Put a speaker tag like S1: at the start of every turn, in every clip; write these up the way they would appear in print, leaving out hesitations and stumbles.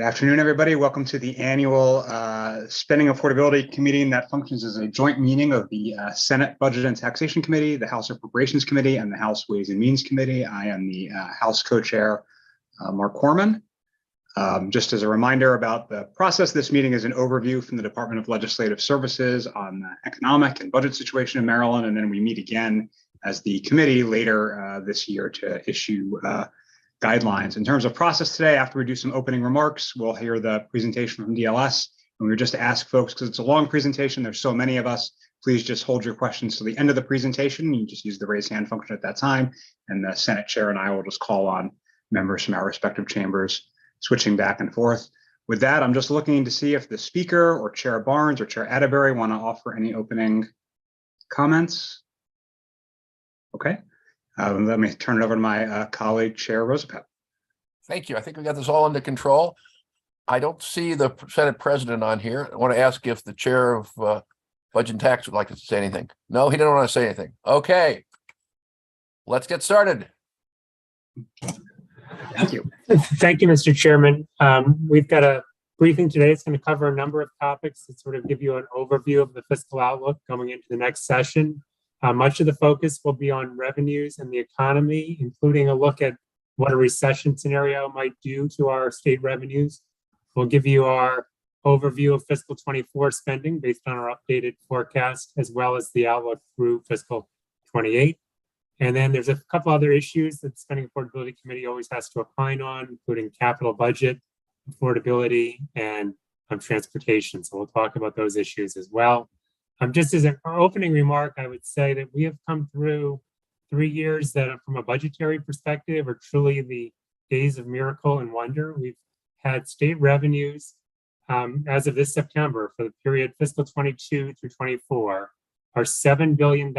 S1: Good afternoon, everybody. Welcome to the annual Spending Affordability Committee that functions as a joint meeting of the Senate Budget and Taxation Committee, the House Appropriations Committee, and the House Ways and Means Committee. I am the House Co-Chair, Mark Corman. Just as a reminder about the process, this meeting is an overview from the Department of Legislative Services on the economic and budget situation in Maryland, and then we meet again as the committee later this year to issue guidelines. In terms of process today, after we do some opening remarks, we'll hear the presentation from DLS. And we would just ask folks, because it's a long presentation, there's so many of us, please just hold your questions to the end of the presentation. You just use the raise hand function at that time. And the Senate Chair and I will just call on members from our respective chambers, switching back and forth. With that, I'm just looking to see if the speaker or Chair Barnes or Chair Atterbury want to offer any opening comments. Okay. Let me turn it over to my colleague, Chair Rosapet.
S2: Thank you. I think we got this all under control. I don't see the Senate President on here. I want to ask if the Chair of Budget and Tax would like to say anything. No, he didn't want to say anything. Okay, let's get started.
S1: Thank you.
S3: Thank you, Mr. Chairman. We've got a briefing today. It's going to cover a number of topics to sort of give you an overview of the fiscal outlook going into the next session. Much of the focus will be on revenues and the economy, including a look at what a recession scenario might do to our state revenues. We'll give you our overview of fiscal 24 spending based on our updated forecast, as well as the outlook through fiscal 28. And then there's a couple other issues that the Spending Affordability Committee always has to opine on, including capital budget, affordability, and transportation. So we'll talk about those issues as well. Just as an opening remark, I would say that we have come through 3 years that are, from a budgetary perspective, are truly the days of miracle and wonder. We've had state revenues as of this September for the period fiscal 22 through 24 are $7 billion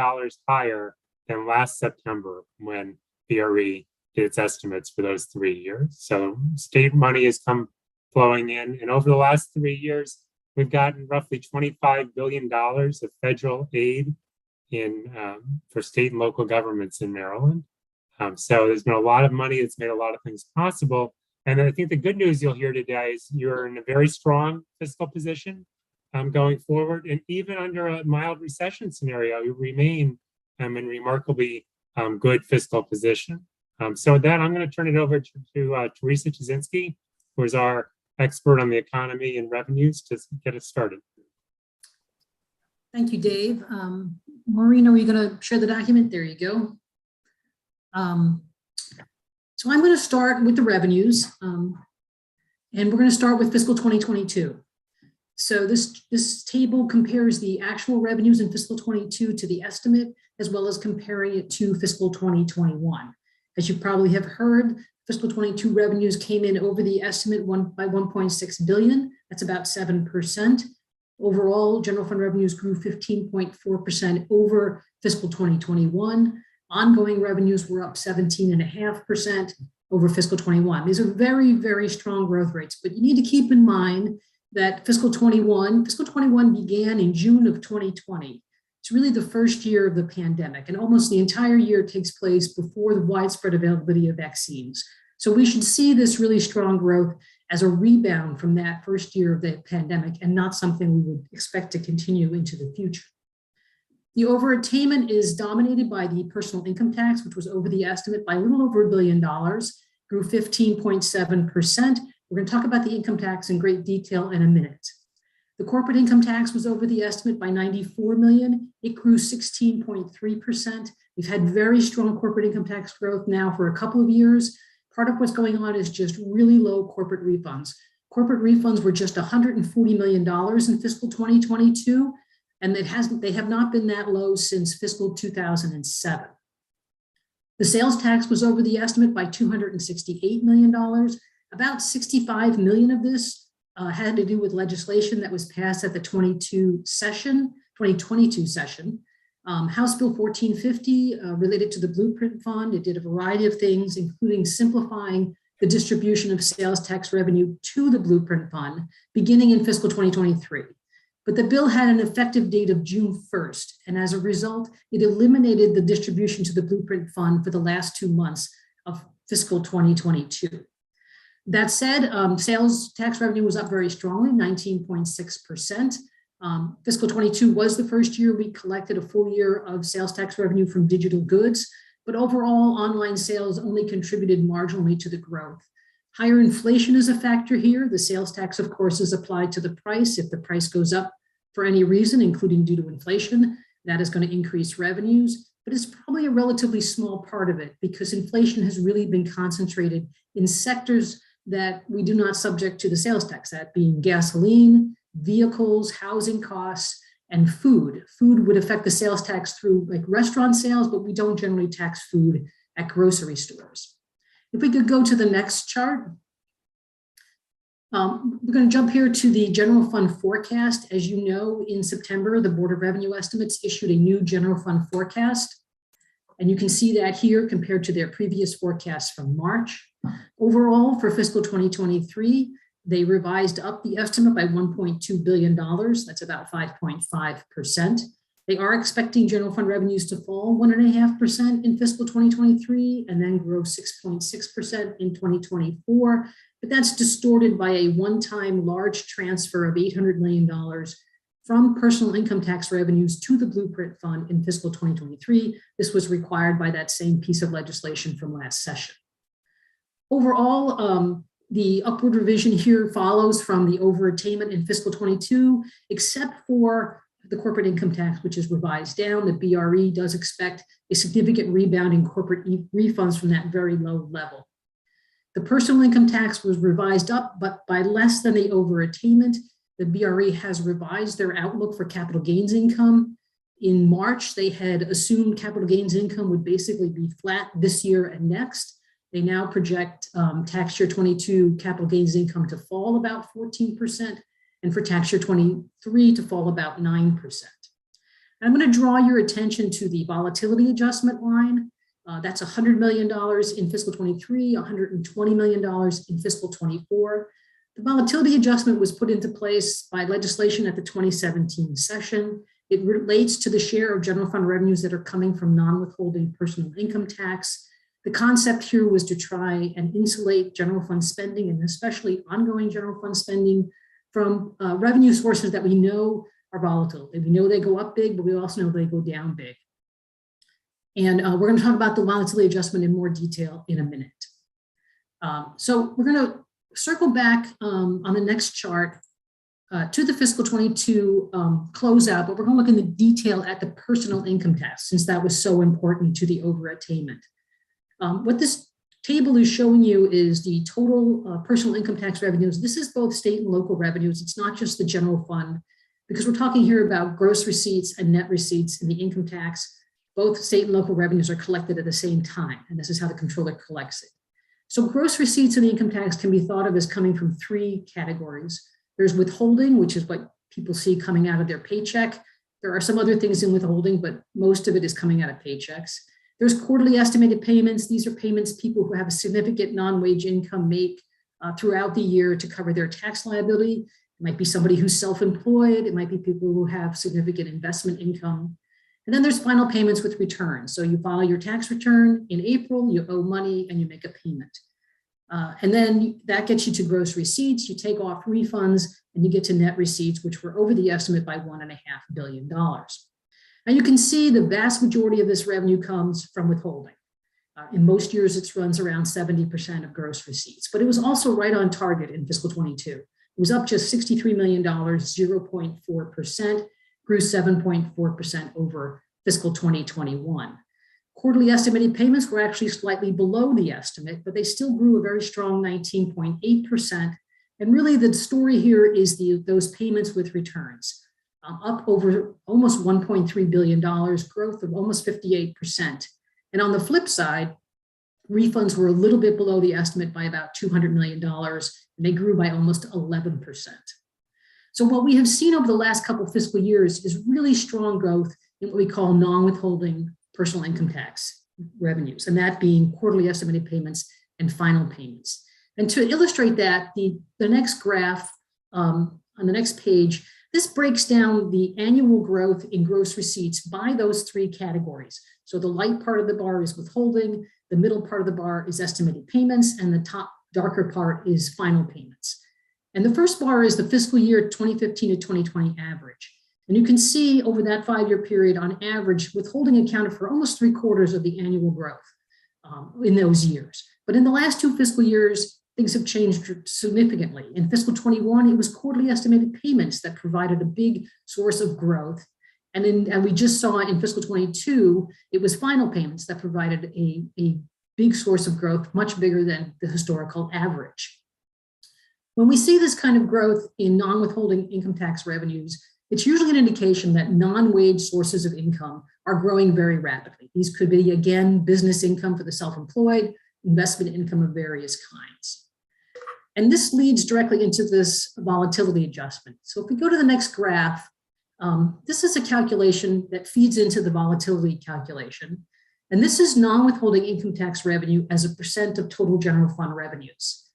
S3: higher than last September when BRE did its estimates for those 3 years. So state money has come flowing in, and over the last 3 years, we've gotten roughly $25 billion of federal aid for state and local governments in Maryland. So there's been a lot of money that's made a lot of things possible. And I think the good news you'll hear today is you're in a very strong fiscal position going forward. And even under a mild recession scenario, you remain in remarkably good fiscal position. So with that, I'm going to turn it over to Teresa Jasinski, who is our expert on the economy and revenues, to get us started.
S4: Thank you, Dave. Maureen, are you going to share the document? There you go. So I'm going to start with the revenues, and we're going to start with fiscal 2022. So this table compares the actual revenues in fiscal 22 to the estimate, as well as comparing it to fiscal 2021. As you probably have heard, fiscal 22 revenues came in over the estimate by 1.6 billion. That's about 7%. Overall, general fund revenues grew 15.4% over fiscal 2021. Ongoing revenues were up 17.5% over fiscal 21. These are very, very strong growth rates, but you need to keep in mind that fiscal 21 began in June of 2020. It's really the first year of the pandemic, and almost the entire year takes place before the widespread availability of vaccines. So we should see this really strong growth as a rebound from that first year of the pandemic, and not something we would expect to continue into the future. The overattainment is dominated by the personal income tax, which was over the estimate by a little over $1 billion, grew 15.7%. We're going to talk about the income tax in great detail in a minute. The corporate income tax was over the estimate by 94 million. It grew 16.3%. We've had very strong corporate income tax growth now for a couple of years. Part of what's going on is just really low corporate refunds. Corporate refunds were just $140 million in fiscal 2022, and they have not been that low since fiscal 2007. The sales tax was over the estimate by $268 million. About 65 million of this had to do with legislation that was passed at the 2022 session. House Bill 1450 related to the Blueprint Fund. It did a variety of things, including simplifying the distribution of sales tax revenue to the Blueprint Fund beginning in fiscal 2023. But the bill had an effective date of June 1st, and as a result, it eliminated the distribution to the Blueprint Fund for the last 2 months of fiscal 2022. That said, sales tax revenue was up very strongly, 19.6%. Fiscal 22 was the first year we collected a full year of sales tax revenue from digital goods, but overall online sales only contributed marginally to the growth. Higher inflation is a factor here. The sales tax, of course, is applied to the price. If the price goes up for any reason, including due to inflation, that is going to increase revenues, but it's probably a relatively small part of it because inflation has really been concentrated in sectors that we do not subject to the sales tax, that being gasoline, vehicles, housing costs, and food. Food would affect the sales tax through like restaurant sales, but we don't generally tax food at grocery stores. If we could go to the next chart. We're going to jump here to the general fund forecast. As you know, in September, the Board of Revenue Estimates issued a new general fund forecast. And you can see that here compared to their previous forecast from March. Overall, for fiscal 2023, they revised up the estimate by $1.2 billion. That's about 5.5%. They are expecting general fund revenues to fall 1.5% in fiscal 2023 and then grow 6.6% in 2024. But that's distorted by a one-time large transfer of $800 million from personal income tax revenues to the Blueprint Fund in fiscal 2023. This was required by that same piece of legislation from last session. Overall, the upward revision here follows from the overattainment in fiscal 22, except for the corporate income tax, which is revised down. The BRE does expect a significant rebound in corporate refunds from that very low level. The personal income tax was revised up, but by less than the overattainment. The BRE has revised their outlook for capital gains income. In March, they had assumed capital gains income would basically be flat this year and next. They now project tax year 22 capital gains income to fall about 14%, and for tax year 23 to fall about 9%. I'm going to draw your attention to the volatility adjustment line. That's $100 million in fiscal 23, $120 million in fiscal 24. The volatility adjustment was put into place by legislation at the 2017 session. It relates to the share of general fund revenues that are coming from non-withholding personal income tax. The concept here was to try and insulate general fund spending, and especially ongoing general fund spending, from revenue sources that we know are volatile. We know they go up big, but we also know they go down big. And we're going to talk about the volatility adjustment in more detail in a minute. So we're going to circle back on the next chart to the fiscal 22 closeout, but we're going to look in the detail at the personal income tax, since that was so important to the overattainment. What this table is showing you is the total personal income tax revenues. This is both state and local revenues. It's not just the general fund, because we're talking here about gross receipts and net receipts in the income tax. Both state and local revenues are collected at the same time, and this is how the controller collects it. So gross receipts in the income tax can be thought of as coming from three categories. There's withholding, which is what people see coming out of their paycheck. There are some other things in withholding, but most of it is coming out of paychecks. There's quarterly estimated payments. These are payments people who have a significant non-wage income make throughout the year to cover their tax liability. It might be somebody who's self-employed. It might be people who have significant investment income. And then there's final payments with returns. So you file your tax return in April, you owe money, and you make a payment. And then that gets you to gross receipts. You take off refunds, and you get to net receipts, which were over the estimate by $1.5 billion. Now you can see the vast majority of this revenue comes from withholding. In most years, it runs around 70% of gross receipts, but it was also right on target in fiscal 22. It was up just $63 million, 0.4%, grew 7.4% over fiscal 2021. Quarterly estimated payments were actually slightly below the estimate, but they still grew a very strong 19.8%. And really the story here is those payments with returns. Up over almost $1.3 billion, growth of almost 58%. And on the flip side, refunds were a little bit below the estimate by about $200 million, and they grew by almost 11%. So what we have seen over the last couple of fiscal years is really strong growth in what we call non-withholding personal income tax revenues, and that being quarterly estimated payments and final payments. And to illustrate that, the next graph on the next page, this breaks down the annual growth in gross receipts by those three categories. So the light part of the bar is withholding, the middle part of the bar is estimated payments, and the top darker part is final payments. And the first bar is the fiscal year 2015 to 2020 average. And you can see over that 5-year period, on average, withholding accounted for almost 3/4 of the annual growth in those years. But in the last 2 fiscal years, things have changed significantly. In fiscal 21, it was quarterly estimated payments that provided a big source of growth. And we just saw in fiscal 22, it was final payments that provided a big source of growth, much bigger than the historical average. When we see this kind of growth in non-withholding income tax revenues, it's usually an indication that non-wage sources of income are growing very rapidly. These could be, again, business income for the self-employed, investment income of various kinds. And this leads directly into this volatility adjustment. So if we go to the next graph, this is a calculation that feeds into the volatility calculation. And this is non-withholding income tax revenue as a percent of total general fund revenues.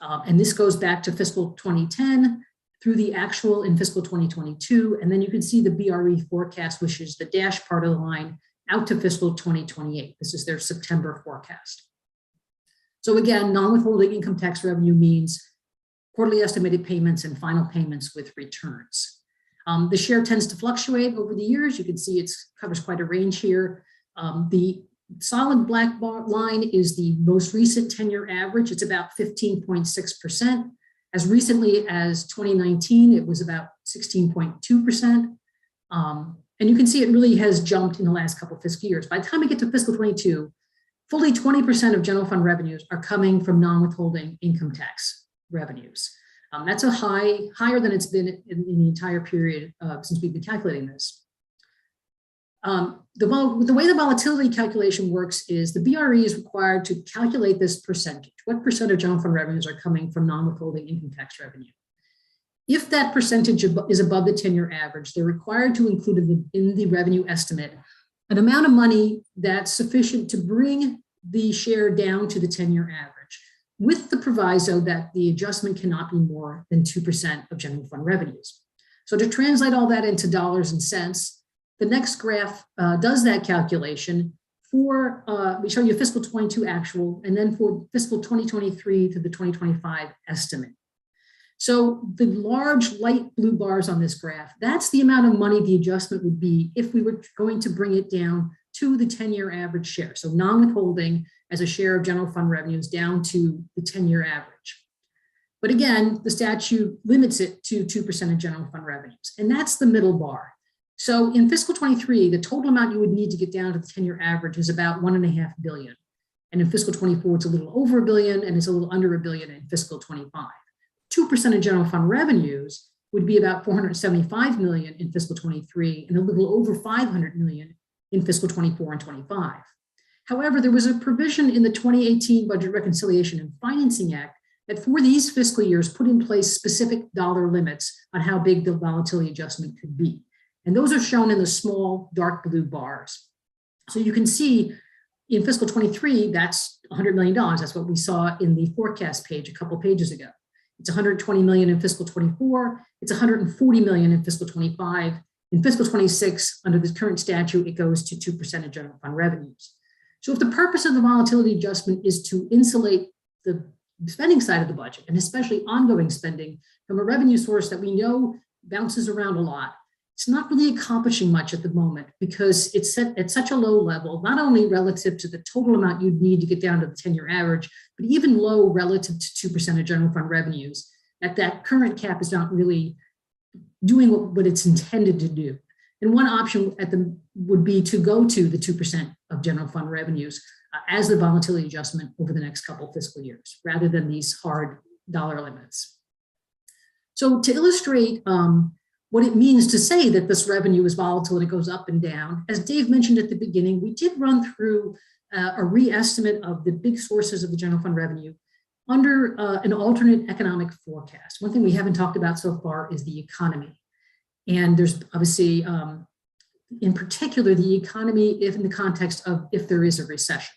S4: And this goes back to fiscal 2010 through the actual in fiscal 2022. And then you can see the BRE forecast, which is the dash part of the line, out to fiscal 2028. This is their September forecast. So again, non-withholding income tax revenue means quarterly estimated payments and final payments with returns. The share tends to fluctuate over the years. You can see it covers quite a range here. The solid black bar line is the most recent 10-year average. It's about 15.6%. As recently as 2019, it was about 16.2%. And you can see it really has jumped in the last couple of fiscal years. By the time we get to fiscal 22, fully 20% of general fund revenues are coming from non-withholding income tax revenues. That's a higher than it's been in the entire period since we've been calculating this. The way the volatility calculation works is the BRE is required to calculate this percentage. What percent of general fund revenues are coming from non-withholding income tax revenue? If that percentage is above the 10-year average, they're required to include in the revenue estimate an amount of money that's sufficient to bring the share down to the 10-year average, with the proviso that the adjustment cannot be more than 2% of general fund revenues. So to translate all that into dollars and cents, the next graph does that calculation for, we show you fiscal 22 actual, and then for fiscal 2023 to the 2025 estimate. So the large light blue bars on this graph, that's the amount of money the adjustment would be if we were going to bring it down to the 10-year average share. So non-withholding as a share of general fund revenues down to the 10-year average. But again, the statute limits it to 2% of general fund revenues, and that's the middle bar. So in fiscal 23, the total amount you would need to get down to the 10-year average is about $1.5 billion. And in fiscal 24, it's a little over $1 billion, and it's a little under $1 billion in fiscal 25. 2% of general fund revenues would be about $475 million in fiscal 23 and a little over $500 million in fiscal 24 and 25. However, there was a provision in the 2018 Budget Reconciliation and Financing Act that for these fiscal years put in place specific dollar limits on how big the volatility adjustment could be. And those are shown in the small dark blue bars. So you can see in fiscal 23, that's $100 million. That's what we saw in the forecast page a couple pages ago. It's $120 million in fiscal 24. It's $140 million in fiscal 25. In fiscal 26, under the current statute, it goes to 2% of general fund revenues. So if the purpose of the volatility adjustment is to insulate the spending side of the budget, and especially ongoing spending, from a revenue source that we know bounces around a lot, it's not really accomplishing much at the moment because it's set at such a low level, not only relative to the total amount you'd need to get down to the 10-year average, but even low relative to 2% of general fund revenues, that current cap is not really doing what it's intended to do. And one option would be to go to the 2% of general fund revenues as the volatility adjustment over the next couple of fiscal years, rather than these hard dollar limits. So to illustrate what it means to say that this revenue is volatile and it goes up and down, as Dave mentioned at the beginning, we did run through a re-estimate of the big sources of the general fund revenue under an alternate economic forecast. One thing we haven't talked about so far is the economy. And there's obviously, in particular, the economy if in the context of if there is a recession.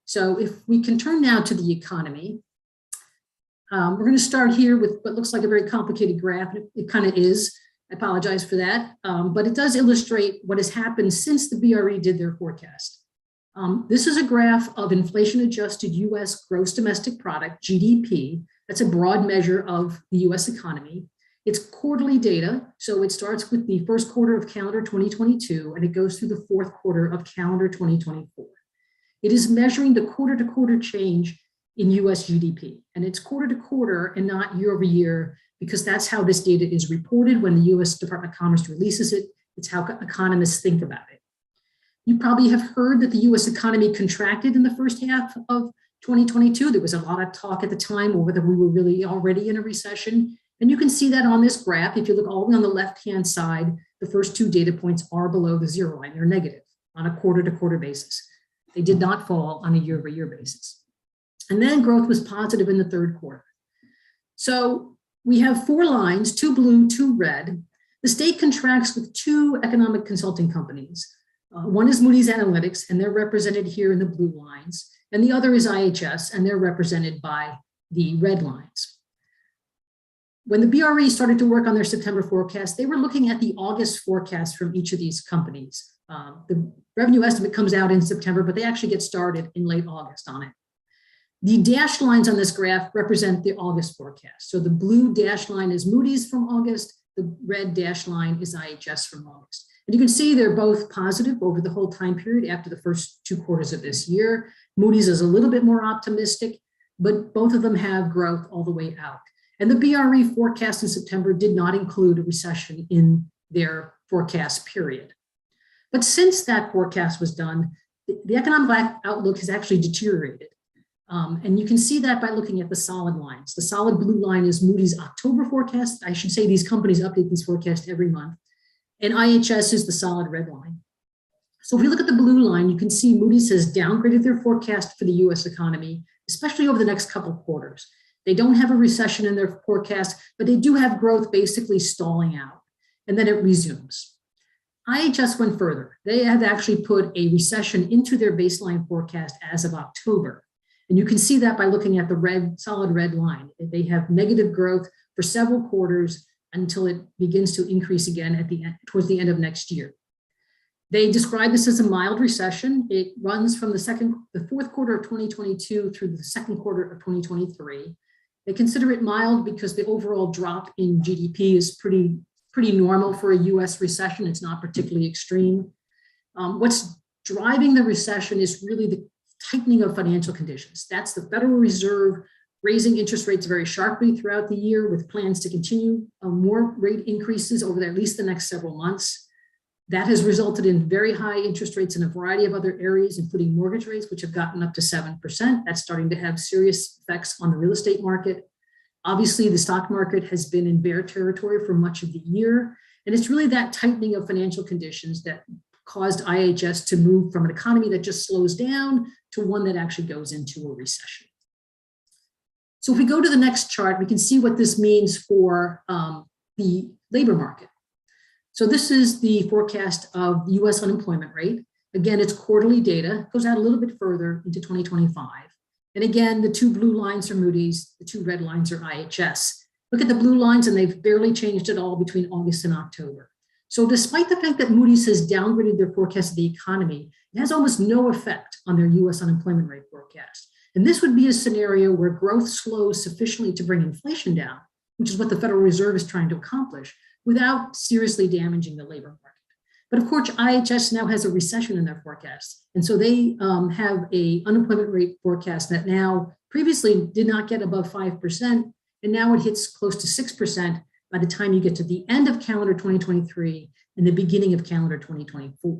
S4: So if we can turn now to the economy, we're going to start here with what looks like a very complicated graph. It kind of is. I apologize for that, but it does illustrate what has happened since the BRE did their forecast. This is a graph of inflation-adjusted U.S. gross domestic product, GDP. That's a broad measure of the U.S. economy. It's quarterly data, so it starts with the first quarter of calendar 2022, and it goes through the fourth quarter of calendar 2024. It is measuring the quarter-to-quarter change in U.S. GDP, and it's quarter-to-quarter and not year-over-year, because that's how this data is reported when the U.S. Department of Commerce releases it. It's how economists think about it. You probably have heard that the U.S. economy contracted in the first half of 2022. There was a lot of talk at the time whether we were really already in a recession. And you can see that on this graph. If you look all the way on the left-hand side, the first two data points are below the zero line. They're negative on a quarter-to-quarter basis. They did not fall on a year-over-year basis. And then growth was positive in the third quarter. So we have 4 lines, 2 blue, 2 red. The state contracts with 2 economic consulting companies. One is Moody's Analytics, and they're represented here in the blue lines. And the other is IHS, and they're represented by the red lines. When the BRE started to work on their September forecast, they were looking at the August forecast from each of these companies. The revenue estimate comes out in September, but they actually get started in late August on it. The dashed lines on this graph represent the August forecast. So the blue dashed line is Moody's from August, the red dashed line is IHS from August. And you can see they're both positive over the whole time period after the first 2 quarters of this year. Moody's is a little bit more optimistic, but both of them have growth all the way out. And the BRE forecast in September did not include a recession in their forecast period. But since that forecast was done, the economic outlook has actually deteriorated. And you can see that by looking at the solid lines. The solid blue line is Moody's October forecast. I should say these companies update these forecasts every month. And IHS is the solid red line. So if we look at the blue line, you can see Moody's has downgraded their forecast for the US economy, especially over the next couple of quarters. They don't have a recession in their forecast, but they do have growth basically stalling out, and then it resumes. IHS went further. They have actually put a recession into their baseline forecast as of October. And you can see that by looking at the red, solid red line. They have negative growth for several quarters until it begins to increase again at the end, towards the end of next year. They describe this as a mild recession. It runs from the fourth quarter of 2022 through the second quarter of 2023. They consider it mild because the overall drop in GDP is pretty normal for a US recession. It's not particularly extreme. What's driving the recession is really the tightening of financial conditions. That's the Federal Reserve raising interest rates very sharply throughout the year with plans to continue more rate increases over at least the next several months. That has resulted in very high interest rates in a variety of other areas, including mortgage rates, which have gotten up to 7%. That's starting to have serious effects on the real estate market. Obviously, the stock market has been in bear territory for much of the year. And it's really that tightening of financial conditions that caused IHS to move from an economy that just slows down to one that actually goes into a recession. So if we go to the next chart, we can see what this means for the labor market. So this is the forecast of the US unemployment rate. Again, it's quarterly data, it goes out a little bit further into 2025. And again, the 2 blue lines are Moody's, the 2 red lines are IHS. Look at the blue lines and they've barely changed at all between August and October. So despite the fact that Moody's has downgraded their forecast of the economy, it has almost no effect on their US unemployment rate forecast. And this would be a scenario where growth slows sufficiently to bring inflation down, which is what the Federal Reserve is trying to accomplish, without seriously damaging the labor market. But of course, IHS now has a recession in their forecast. And so they have an unemployment rate forecast that now previously did not get above 5%, and now it hits close to 6% by the time you get to the end of calendar 2023 and the beginning of calendar 2024.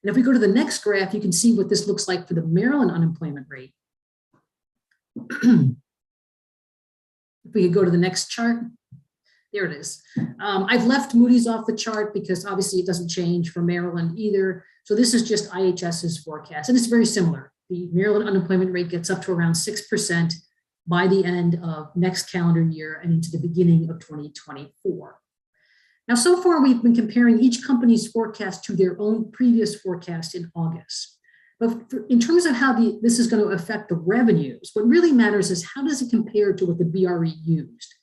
S4: And if we go to the next graph, you can see what this looks like for the Maryland unemployment rate. If we could go to the next chart. There it is. I've left Moody's off the chart because obviously it doesn't change for Maryland either. So this is just IHS's forecast, and it's very similar. The Maryland unemployment rate gets up to around 6% by the end of next calendar year and into the beginning of 2024. Now, so far we've been comparing each company's forecast to their own previous forecast in August. But in terms of how this is going to affect the revenues, what really matters is how does it compare to what the BRE used?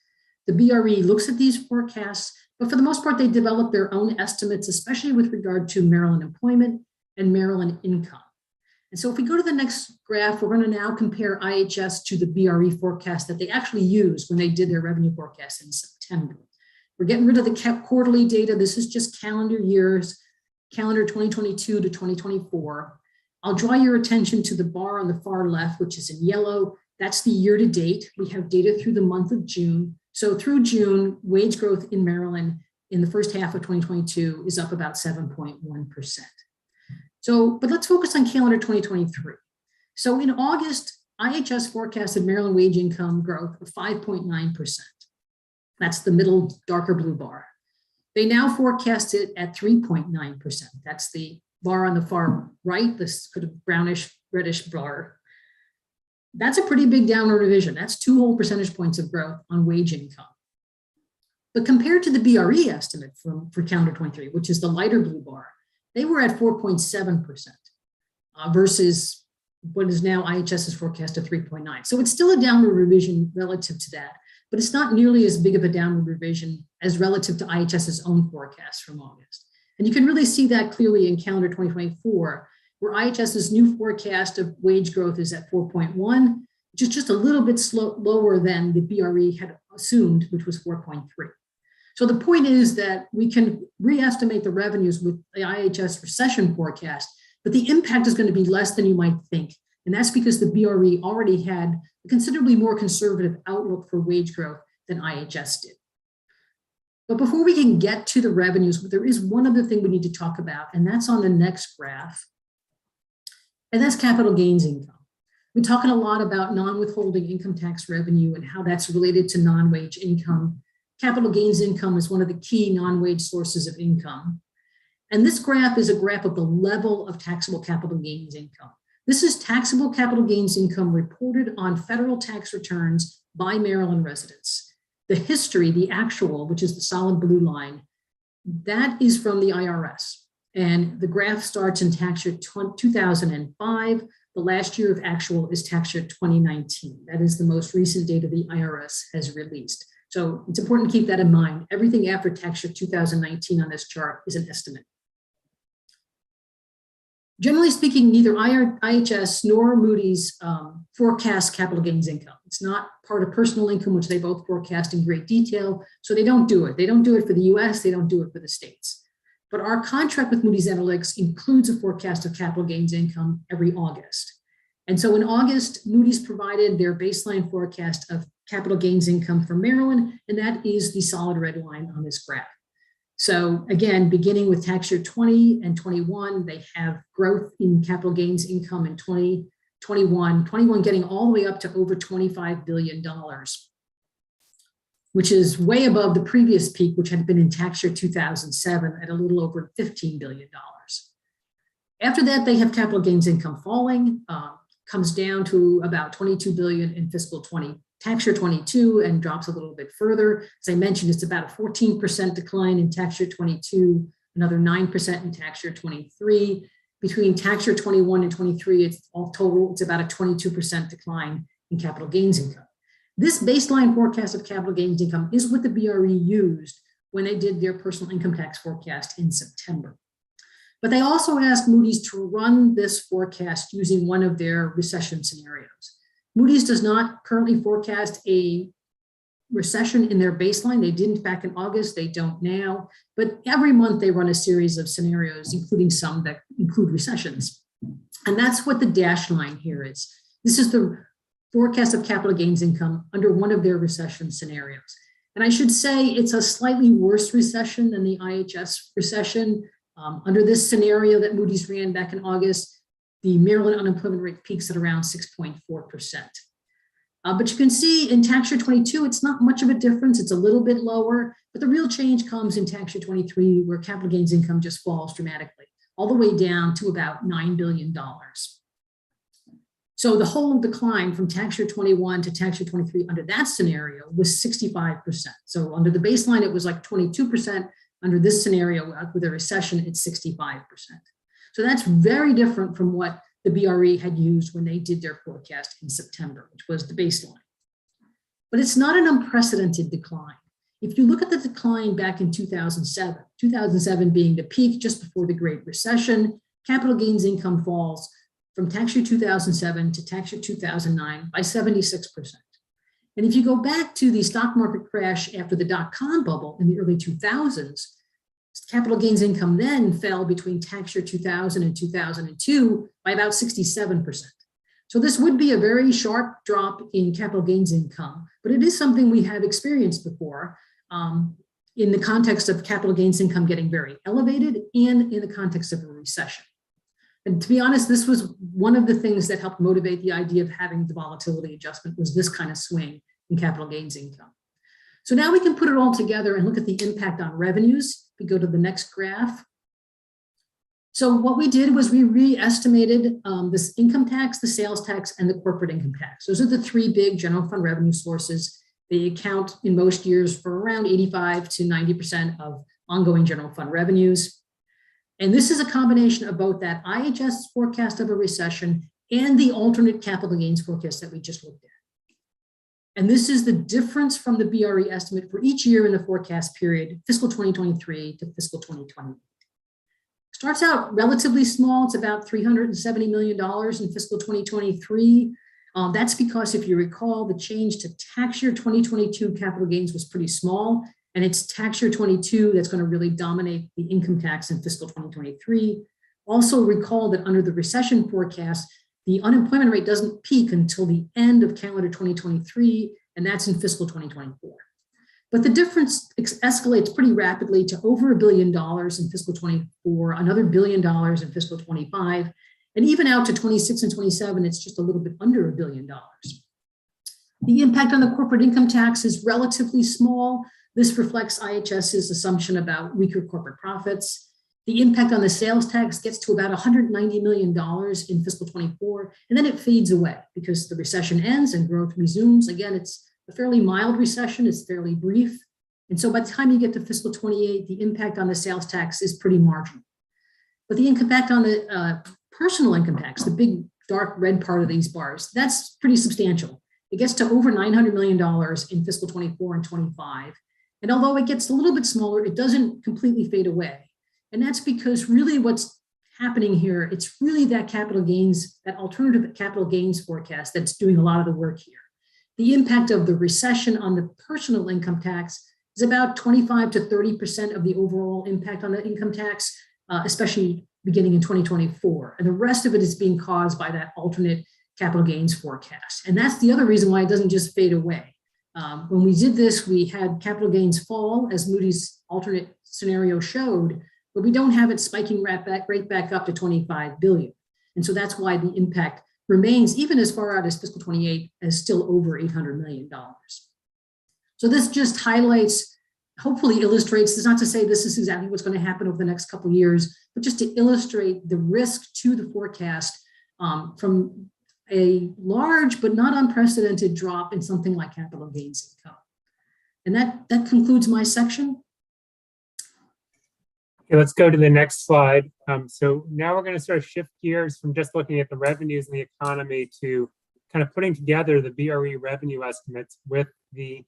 S4: The BRE looks at these forecasts, but for the most part, they develop their own estimates, especially with regard to Maryland employment and Maryland income. And so if we go to the next graph, we're going to now compare IHS to the BRE forecast that they actually used when they did their revenue forecast in September. We're getting rid of the quarterly data. This is just calendar years, calendar 2022 to 2024. I'll draw your attention to the bar on the far left, which is in yellow. That's the year to date. We have data through the month of June. So through June, wage growth in Maryland in the first half of 2022 is up about 7.1%. So, but let's focus on calendar 2023. So in August, IHS forecasted Maryland wage income growth of 5.9%. That's the middle darker blue bar. They now forecast it at 3.9%. That's the bar on the far right, this sort of brownish reddish bar. That's a pretty big downward revision. That's 2 whole percentage points of growth on wage income. But compared to the BRE estimate for calendar 23, which is the lighter blue bar, they were at 4.7% versus what is now IHS's forecast of 3.9. So it's still a downward revision relative to that, but it's not nearly as big of a downward revision as relative to IHS's own forecast from August. And you can really see that clearly in calendar 2024, where IHS's new forecast of wage growth is at 4.1, which is just a little bit lower than the BRE had assumed, which was 4.3. So the point is that we can re-estimate the revenues with the IHS recession forecast, but the impact is going to be less than you might think. And that's because the BRE already had a considerably more conservative outlook for wage growth than IHS did. But before we can get to the revenues, there is one other thing we need to talk about, and that's on the next graph. And that's capital gains income. We're talking a lot about non-withholding income tax revenue and how that's related to non-wage income. Capital gains income is one of the key non-wage sources of income. And this graph is a graph of the level of taxable capital gains income. This is taxable capital gains income reported on federal tax returns by Maryland residents. The history, the actual, which is the solid blue line, that is from the IRS. And the graph starts in tax year 2005. The last year of actual is tax year 2019. That is the most recent data the IRS has released. So it's important to keep that in mind. Everything after tax year 2019 on this chart is an estimate. Generally speaking, neither IHS nor Moody's forecast capital gains income. It's not part of personal income, which they both forecast in great detail. So they don't do it. They don't do it for the US, they don't do it for the states. But our contract with Moody's Analytics includes a forecast of capital gains income every August. And so in August, Moody's provided their baseline forecast of capital gains income for Maryland, and that is the solid red line on this graph. So again, beginning with tax year 20 and 21, they have growth in capital gains income in 2021, getting all the way up to over $25 billion, which is way above the previous peak, which had been in tax year 2007 at a little over $15 billion. After that, they have capital gains income falling, comes down to about $22 billion in fiscal tax year 22 and drops a little bit further. As I mentioned, it's about a 14% decline in tax year 22, another 9% in tax year 23. Between tax year 21 and 23, it's all total, it's about a 22% decline in capital gains income. This baseline forecast of capital gains income is what the BRE used when they did their personal income tax forecast in September. But they also asked Moody's to run this forecast using one of their recession scenarios. Moody's does not currently forecast a recession in their baseline. They didn't back in August, they don't now, but every month they run a series of scenarios, including some that include recessions. And that's what the dashed line here is. This is the forecast of capital gains income under one of their recession scenarios. And I should say it's a slightly worse recession than the IHS recession. Under this scenario that Moody's ran back in August, the Maryland unemployment rate peaks at around 6.4%. But you can see in tax year 22, it's not much of a difference. It's a little bit lower, but the real change comes in tax year 23, where capital gains income just falls dramatically, all the way down to about $9 billion. So the whole decline from tax year 21 to tax year 23 under that scenario was 65%. So under the baseline, it was like 22%. Under this scenario with a recession, it's 65%. So that's very different from what the BRE had used when they did their forecast in September, which was the baseline. But it's not an unprecedented decline. If you look at the decline back in 2007 being the peak just before the Great Recession, capital gains income falls from tax year 2007 to tax year 2009 by 76%. And if you go back to the stock market crash after the dot-com bubble in the early 2000s, capital gains income then fell between tax year 2000 and 2002 by about 67%. So this would be a very sharp drop in capital gains income, but it is something we have experienced before in the context of capital gains income getting very elevated and in the context of a recession. And to be honest, this was one of the things that helped motivate the idea of having the volatility adjustment, was this kind of swing in capital gains income. So now we can put it all together and look at the impact on revenues. We go to the next graph. So what we did was we re-estimated this income tax, the sales tax, and the corporate income tax. Those are the three big general fund revenue sources. They account in most years for around 85 to 90% of ongoing general fund revenues. And this is a combination of both that IHS forecast of a recession and the alternate capital gains forecast that we just looked at. And this is the difference from the BRE estimate for each year in the forecast period, fiscal 2023 to fiscal 2020. Starts out relatively small. It's about $370 million in fiscal 2023. That's because, if you recall, the change to tax year 2022 capital gains was pretty small, and it's tax year 22 that's going to really dominate the income tax in fiscal 2023. Also recall that under the recession forecast, the unemployment rate doesn't peak until the end of calendar 2023, and that's in fiscal 2024. But the difference escalates pretty rapidly to over $1 billion in fiscal 24, another $1 billion in fiscal 25, and even out to 26 and 27, it's just a little bit under $1 billion. The impact on the corporate income tax is relatively small. This reflects IHS's assumption about weaker corporate profits. The impact on the sales tax gets to about $190 million in fiscal 24, and then it fades away because the recession ends and growth resumes. Again, it's a fairly mild recession, it's fairly brief. And so by the time you get to fiscal 28, the impact on the sales tax is pretty marginal. But the impact on the personal income tax, the big dark red part of these bars, that's pretty substantial. It gets to over $900 million in fiscal 24 and 25. And although it gets a little bit smaller, it doesn't completely fade away. And that's because really what's happening here, it's really that capital gains, that alternative capital gains forecast that's doing a lot of the work here. The impact of the recession on the personal income tax is about 25 to 30% of the overall impact on the income tax, especially beginning in 2024. And the rest of it is being caused by that alternate capital gains forecast. And that's the other reason why it doesn't just fade away. When we did this, we had capital gains fall, as Moody's alternate scenario showed, but we don't have it spiking right back up to 25 billion. And so that's why the impact remains, even as far out as fiscal 28, as still over $800 million. So this just highlights, hopefully illustrates, this is not to say this is exactly what's going to happen over the next couple of years, but just to illustrate the risk to the forecast from a large but not unprecedented drop in something like capital gains income. And that concludes my section.
S3: Okay, let's go to the next slide. So now we're going to sort of shift gears from just looking at the revenues in the economy to kind of putting together the BRE revenue estimates with the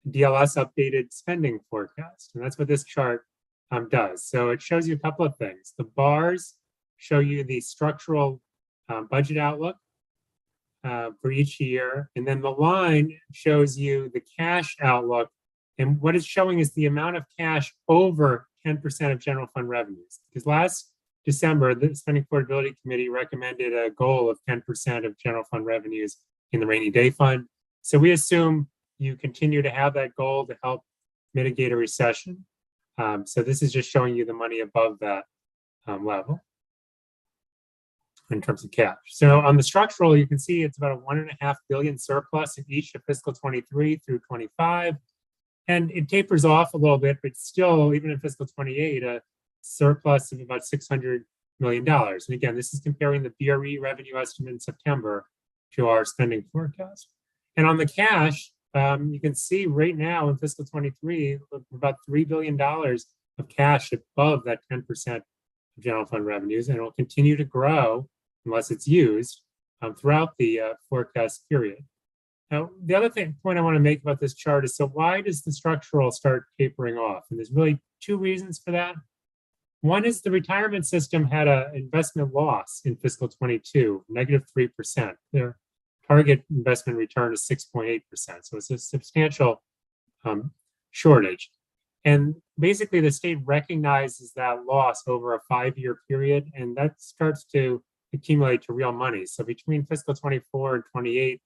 S3: DLS updated spending forecast. And that's what this chart does. So it shows you a couple of things. The bars show you the structural budget outlook for each year. And then the line shows you the cash outlook. And what it's showing is the amount of cash over 10% of general fund revenues. Because last December, the Spending Affordability Committee recommended a goal of 10% of general fund revenues in the rainy day fund. So we assume you continue to have that goal to help mitigate a recession. So this is just showing you the money above that level in terms of cash. So on the structural, you can see it's about a $1.5 billion surplus in each of fiscal 23 through 25. And it tapers off a little bit, but still, even in fiscal 28, a surplus of about $600 million. And again, this is comparing the BRE revenue estimate in September to our spending forecast. And on the cash, you can see right now in fiscal 23, about $3 billion of cash above that 10% of general fund revenues, and it will continue to grow unless it's used throughout the forecast period. Now, the other point I want to make about this chart is, so why does the structural start tapering off? And there's really two reasons for that. One is the retirement system had an investment loss in fiscal 22, -3%. Their target investment return is 6.8%. So it's a substantial shortage. And basically the state recognizes that loss over a 5-year period, and that starts to accumulate to real money. So between fiscal 24 and 28,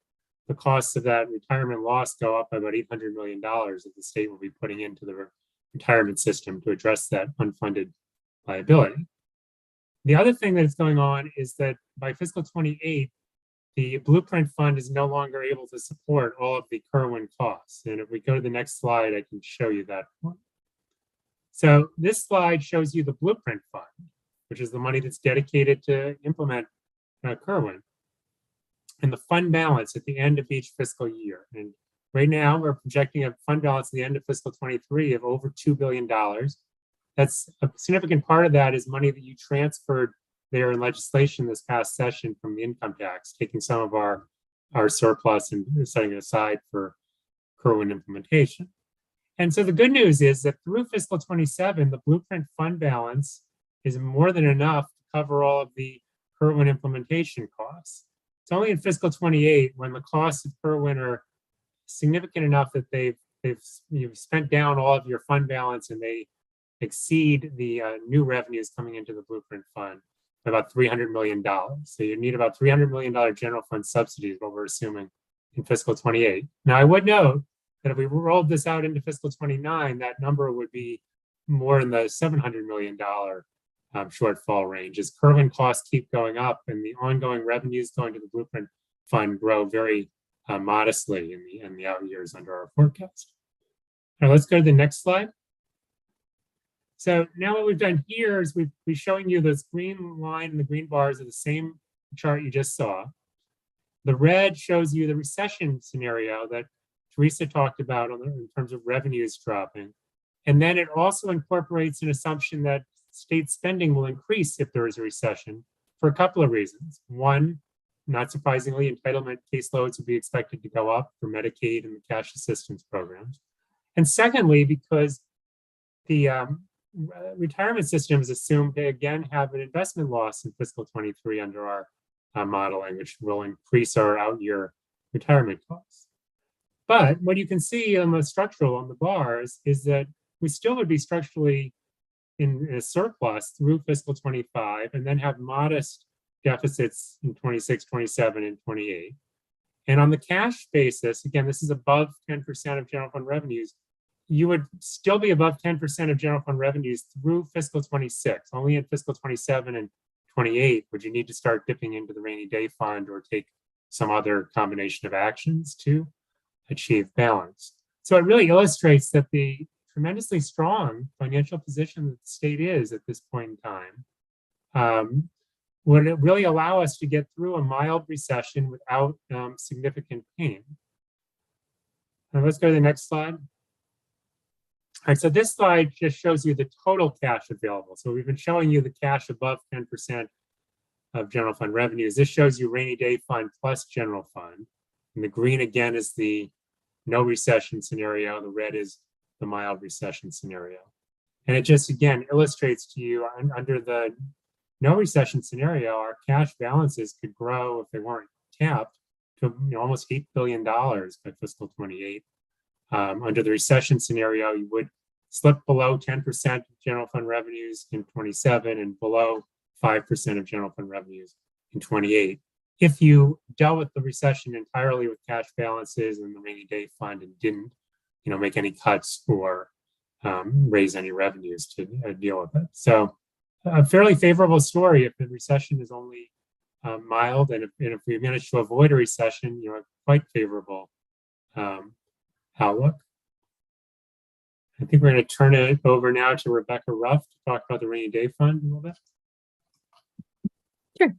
S3: the costs of that retirement loss go up by about $800 million that the state will be putting into the retirement system to address that unfunded liability. The other thing that's going on is that by fiscal 28, the Blueprint Fund is no longer able to support all of the Kerwin costs. And if we go to the next slide, I can show you that one. So this slide shows you the Blueprint Fund, which is the money that's dedicated to implement Kerwin, and the fund balance at the end of each fiscal year. And right now we're projecting a fund balance at the end of fiscal 23 of over $2 billion. That's a significant part of that is money that you transferred there in legislation this past session from the income tax, taking some of our surplus and setting it aside for Kerwin implementation. And so the good news is that through fiscal 27, the Blueprint fund balance is more than enough to cover all of the Kerwin implementation costs. It's only in fiscal 28 when the costs of Kerwin are significant enough that you've spent down all of your fund balance and they exceed the new revenues coming into the Blueprint Fund by about $300 million. So you need about $300 million general fund subsidies, what we're assuming in fiscal 28. Now, I would note that if we rolled this out into fiscal 29, that number would be more in the $700 million shortfall range as Kerwin costs keep going up and the ongoing revenues going to the Blueprint Fund grow very modestly in the out years under our forecast. Now let's go to the next slide. So now what we've done here is we're showing you this green line and the green bars are the same chart you just saw. The red shows you the recession scenario that Teresa talked about in terms of revenues dropping. And then it also incorporates an assumption that state spending will increase if there is a recession for a couple of reasons. One, not surprisingly, entitlement caseloads will be expected to go up for Medicaid and the cash assistance programs. And secondly, because the retirement system is assumed to again have an investment loss in fiscal 23 under our modeling, which will increase our out-year retirement costs. But what you can see on the structural on the bars is that we still would be structurally in a surplus through fiscal 25 and then have modest deficits in 26, 27, and 28. And on the cash basis, again, this is above 10% of general fund revenues, you would still be above 10% of general fund revenues through fiscal 26. Only in fiscal 27 and 28 would you need to start dipping into the rainy day fund or take some other combination of actions to achieve balance. So it really illustrates that the tremendously strong financial position that the state is at this point in time would really allow us to get through a mild recession without significant pain. Now let's go to the next slide. All right, so this slide just shows you the total cash available. So we've been showing you the cash above 10% of general fund revenues. This shows you rainy day fund plus general fund. And the green again is the no recession scenario. The red is the mild recession scenario. And it just again illustrates to you under the no recession scenario, our cash balances could grow if they weren't tapped to almost $8 billion by fiscal 28. Under the recession scenario, you would slip below 10% of general fund revenues in 27 and below 5% of general fund revenues in 28. If you dealt with the recession entirely with cash balances and the rainy day fund and didn't, make any cuts or raise any revenues to deal with it. So a fairly favorable story if the recession is only mild, and if we manage to avoid a recession, a quite favorable outlook. I think we're going to turn it over now to Rebecca Ruff to talk about the rainy day fund a little bit.
S5: Sure.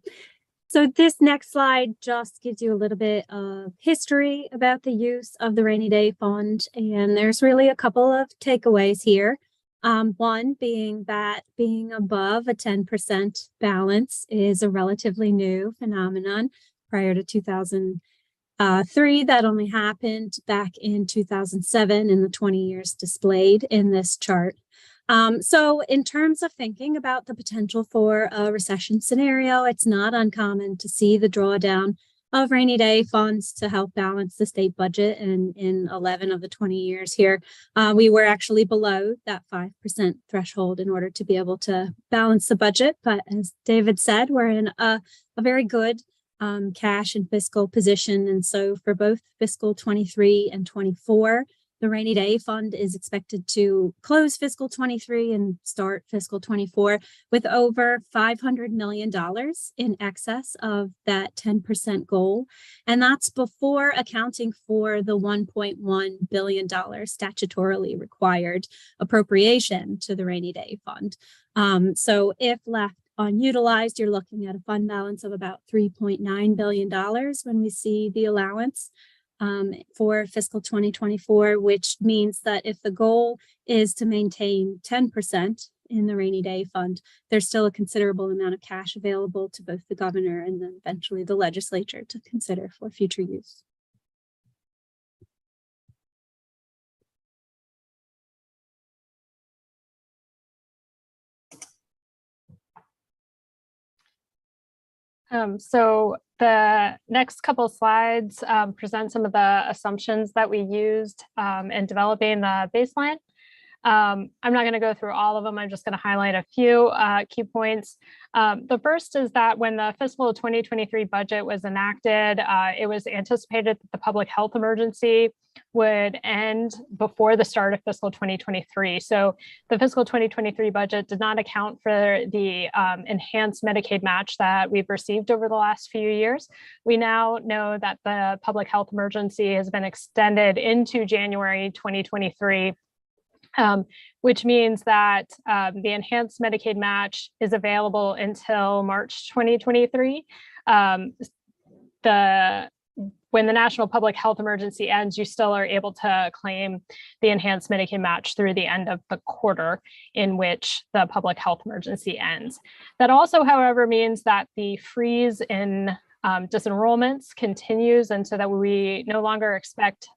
S5: So this next slide just gives you a little bit of history about the use of the rainy day fund. And there's really a couple of takeaways here. One being that being above a 10% balance is a relatively new phenomenon. Prior to 2003, that only happened back in 2007 in the 20 years displayed in this chart. So in terms of thinking about the potential for a recession scenario, it's not uncommon to see the drawdown of rainy day funds to help balance the state budget. And in 11 of the 20 years here, we were actually below that 5% threshold in order to be able to balance the budget. But as David said, we're in a very good cash and fiscal position. And so for both fiscal 23 and 24, the rainy day fund is expected to close fiscal 23 and start fiscal 24 with over $500 million in excess of that 10% goal. And that's before accounting for the $1.1 billion statutorily required appropriation to the rainy day fund. So if left unutilized, you're looking at a fund balance of about $3.9 billion when we see the allowance for fiscal 2024, which means that if the goal is to maintain 10% in the rainy day fund, there's still a considerable amount of cash available to both the governor and then eventually the legislature to consider for future use.
S6: So the next couple of slides present some of the assumptions that we used in developing the baseline. I'm not going to go through all of them. I'm just going to highlight a few key points. The first is that when the fiscal 2023 budget was enacted, it was anticipated that the public health emergency would end before the start of fiscal 2023. So the fiscal 2023 budget did not account for the enhanced Medicaid match that we've received over the last few years. We now know that the public health emergency has been extended into January 2023. Which means that the enhanced Medicaid match is available until March 2023. When the national public health emergency ends, you still are able to claim the enhanced Medicaid match through the end of the quarter in which the public health emergency ends. That also, however, means that the freeze in disenrollments continues, and so that we no longer expect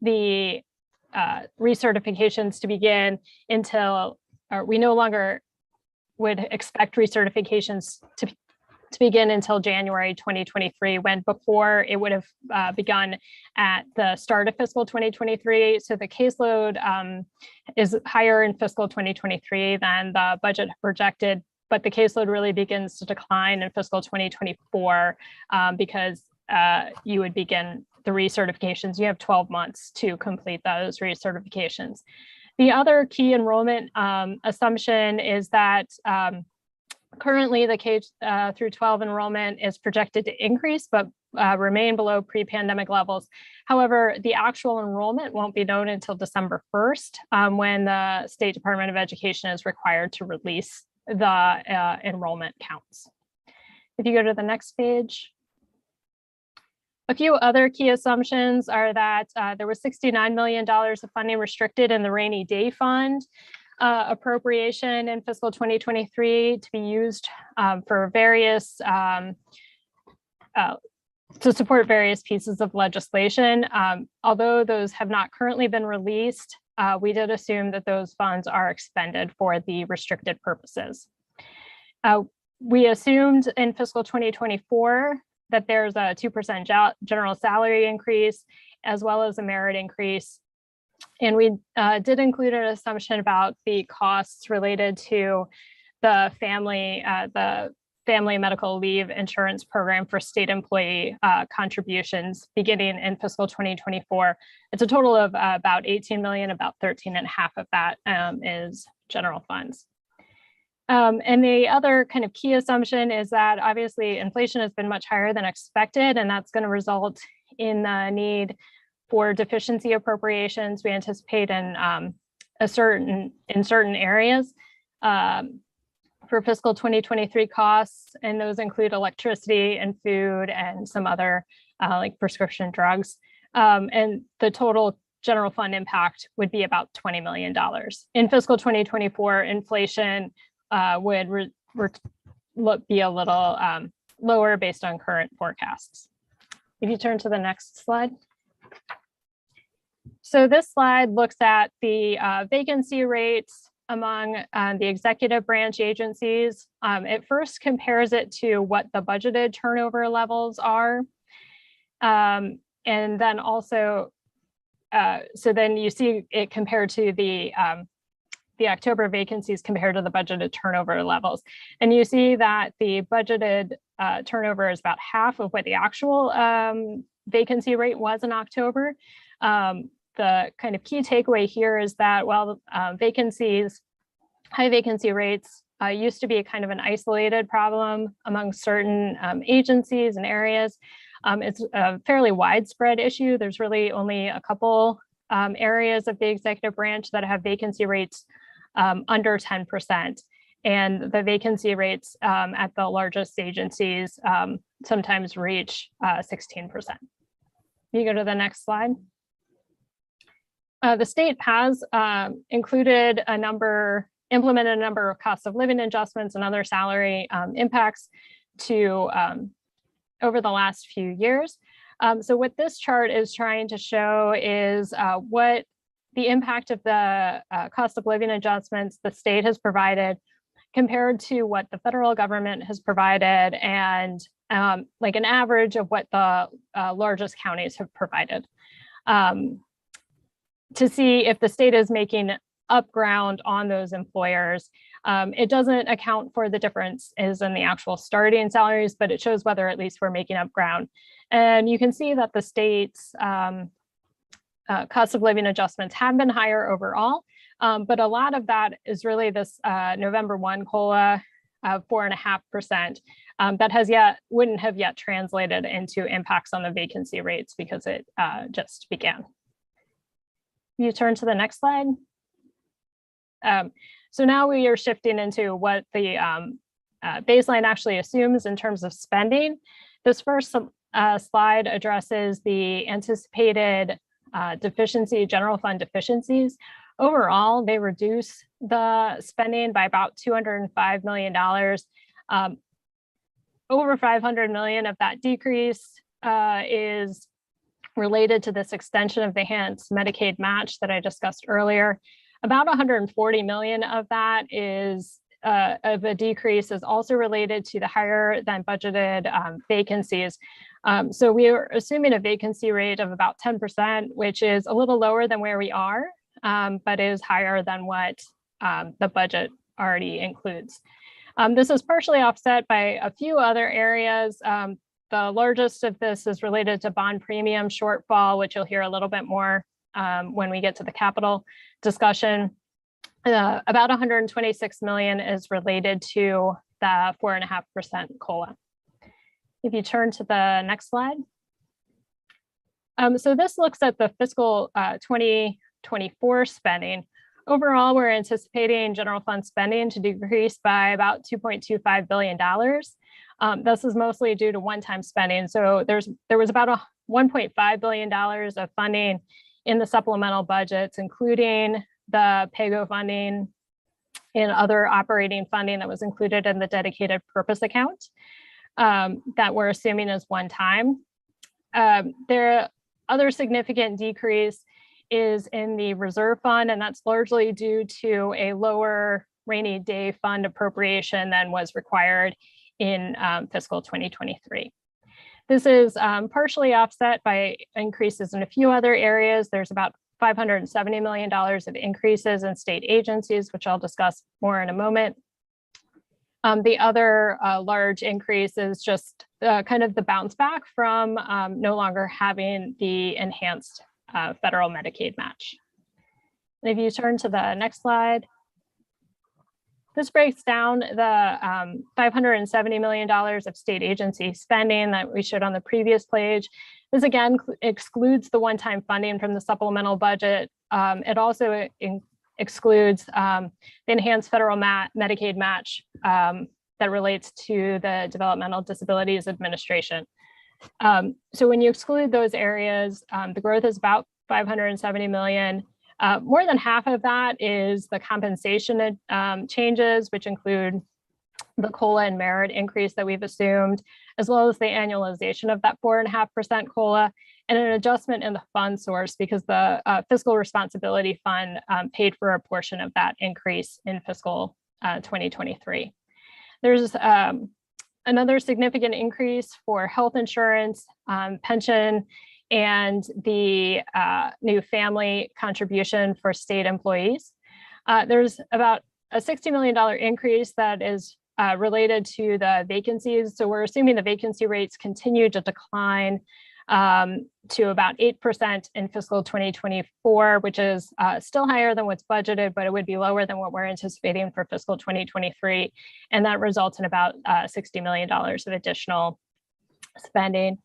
S6: the recertifications to begin until, or we no longer would expect recertifications to begin until January 2023, when before it would have begun at the start of fiscal 2023. So the caseload is higher in fiscal 2023 than the budget projected, but the caseload really begins to decline in fiscal 2024 because you would begin the recertifications. You have 12 months to complete those recertifications. The other key enrollment assumption is that currently the K through 12 enrollment is projected to increase, but remain below pre-pandemic levels. However, the actual enrollment won't be known until December 1st, when the State Department of Education is required to release the enrollment counts. If you go to the next page. A few other key assumptions are that there was $69 million of funding restricted in the rainy day fund appropriation in fiscal 2023 to be used for various, to support various pieces of legislation. Although those have not currently been released, we did assume that those funds are expended for the restricted purposes. We assumed in fiscal 2024 that there's a 2% general salary increase, as well as a merit increase. And we did include an assumption about the costs related to the family medical leave insurance program for state employee contributions beginning in fiscal 2024. It's a total of about 18 million, about 13.5 of that is general funds. And the other kind of key assumption is that obviously inflation has been much higher than expected, and that's going to result in the need for deficiency appropriations. We anticipate in certain areas for fiscal 2023 costs, and those include electricity and food and some other like prescription drugs. And the total general fund impact would be about $20 million. In fiscal 2024, inflation would be a little lower based on current forecasts. If you turn to the next slide. So this slide looks at the vacancy rates among the executive branch agencies. It first compares it to what the budgeted turnover levels are. And then also, so then you see it compared to the October vacancies compared to the budgeted turnover levels. And you see that the budgeted turnover is about half of what the actual vacancy rate was in October. The kind of key takeaway here is that while vacancies, high vacancy rates used to be a kind of an isolated problem among certain agencies and areas, it's a fairly widespread issue. There's really only a couple areas of the executive branch that have vacancy rates under 10%. And the vacancy rates at the largest agencies sometimes reach 16%. You go to the next slide. The state has implemented a number of cost of living adjustments and other salary impacts to over the last few years. So what this chart is trying to show is what the impact of the cost of living adjustments the state has provided compared to what the federal government has provided, and like an average of what the largest counties have provided, to see if the state is making up ground on those employers. It doesn't account for the differences in the actual starting salaries, but it shows whether at least we're making up ground. And you can see that the state's cost of living adjustments have been higher overall, but a lot of that is really this November 1 COLA of 4.5% that wouldn't have yet translated into impacts on the vacancy rates because it just began. You turn to the next slide. So now we are shifting into what the baseline actually assumes in terms of spending. This first slide addresses the anticipated general fund deficiencies. Overall, they reduce the spending by about $205 million. Over $500 million of that decrease is related to this extension of the enhanced Medicaid match that I discussed earlier. About 140 million of that is of a decrease is also related to the higher than budgeted vacancies. So we are assuming a vacancy rate of about 10%, which is a little lower than where we are, but is higher than what the budget already includes. This is partially offset by a few other areas. The largest of this is related to bond premium shortfall, which you'll hear a little bit more when we get to the capital discussion. About 126 million is related to the 4.5% COLA. If you turn to the next slide. So this looks at the fiscal 2024 spending. Overall, we're anticipating general fund spending to decrease by about $2.25 billion. This is mostly due to one-time spending. So there was about $1.5 billion of funding in the supplemental budgets, including the PAYGO funding and other operating funding that was included in the dedicated purpose account that we're assuming is one time. There other significant decrease is in the reserve fund, and that's largely due to a lower rainy day fund appropriation than was required in fiscal 2023. This is partially offset by increases in a few other areas. There's about $570 million of increases in state agencies, which I'll discuss more in a moment. The other large increase is just kind of the bounce back from no longer having the enhanced federal Medicaid match. And if you turn to the next slide, this breaks down the $570 million of state agency spending that we showed on the previous page. This again excludes the one-time funding from the supplemental budget. It also excludes the enhanced federal Medicaid match that relates to the Developmental Disabilities Administration. So when you exclude those areas, the growth is about $570 million. More than half of that is the compensation changes, which include the COLA and merit increase that we've assumed, as well as the annualization of that 4.5% COLA. and an adjustment in the fund source because the Fiscal Responsibility Fund paid for a portion of that increase in fiscal 2023. There's another significant increase for health insurance, pension, and the new family contribution for state employees. There's about a $60 million increase that is related to the vacancies. So we're assuming the vacancy rates continue to decline to about 8% in fiscal 2024, which is still higher than what's budgeted, but it would be lower than what we're anticipating for fiscal 2023. And that results in about $60 million of additional spending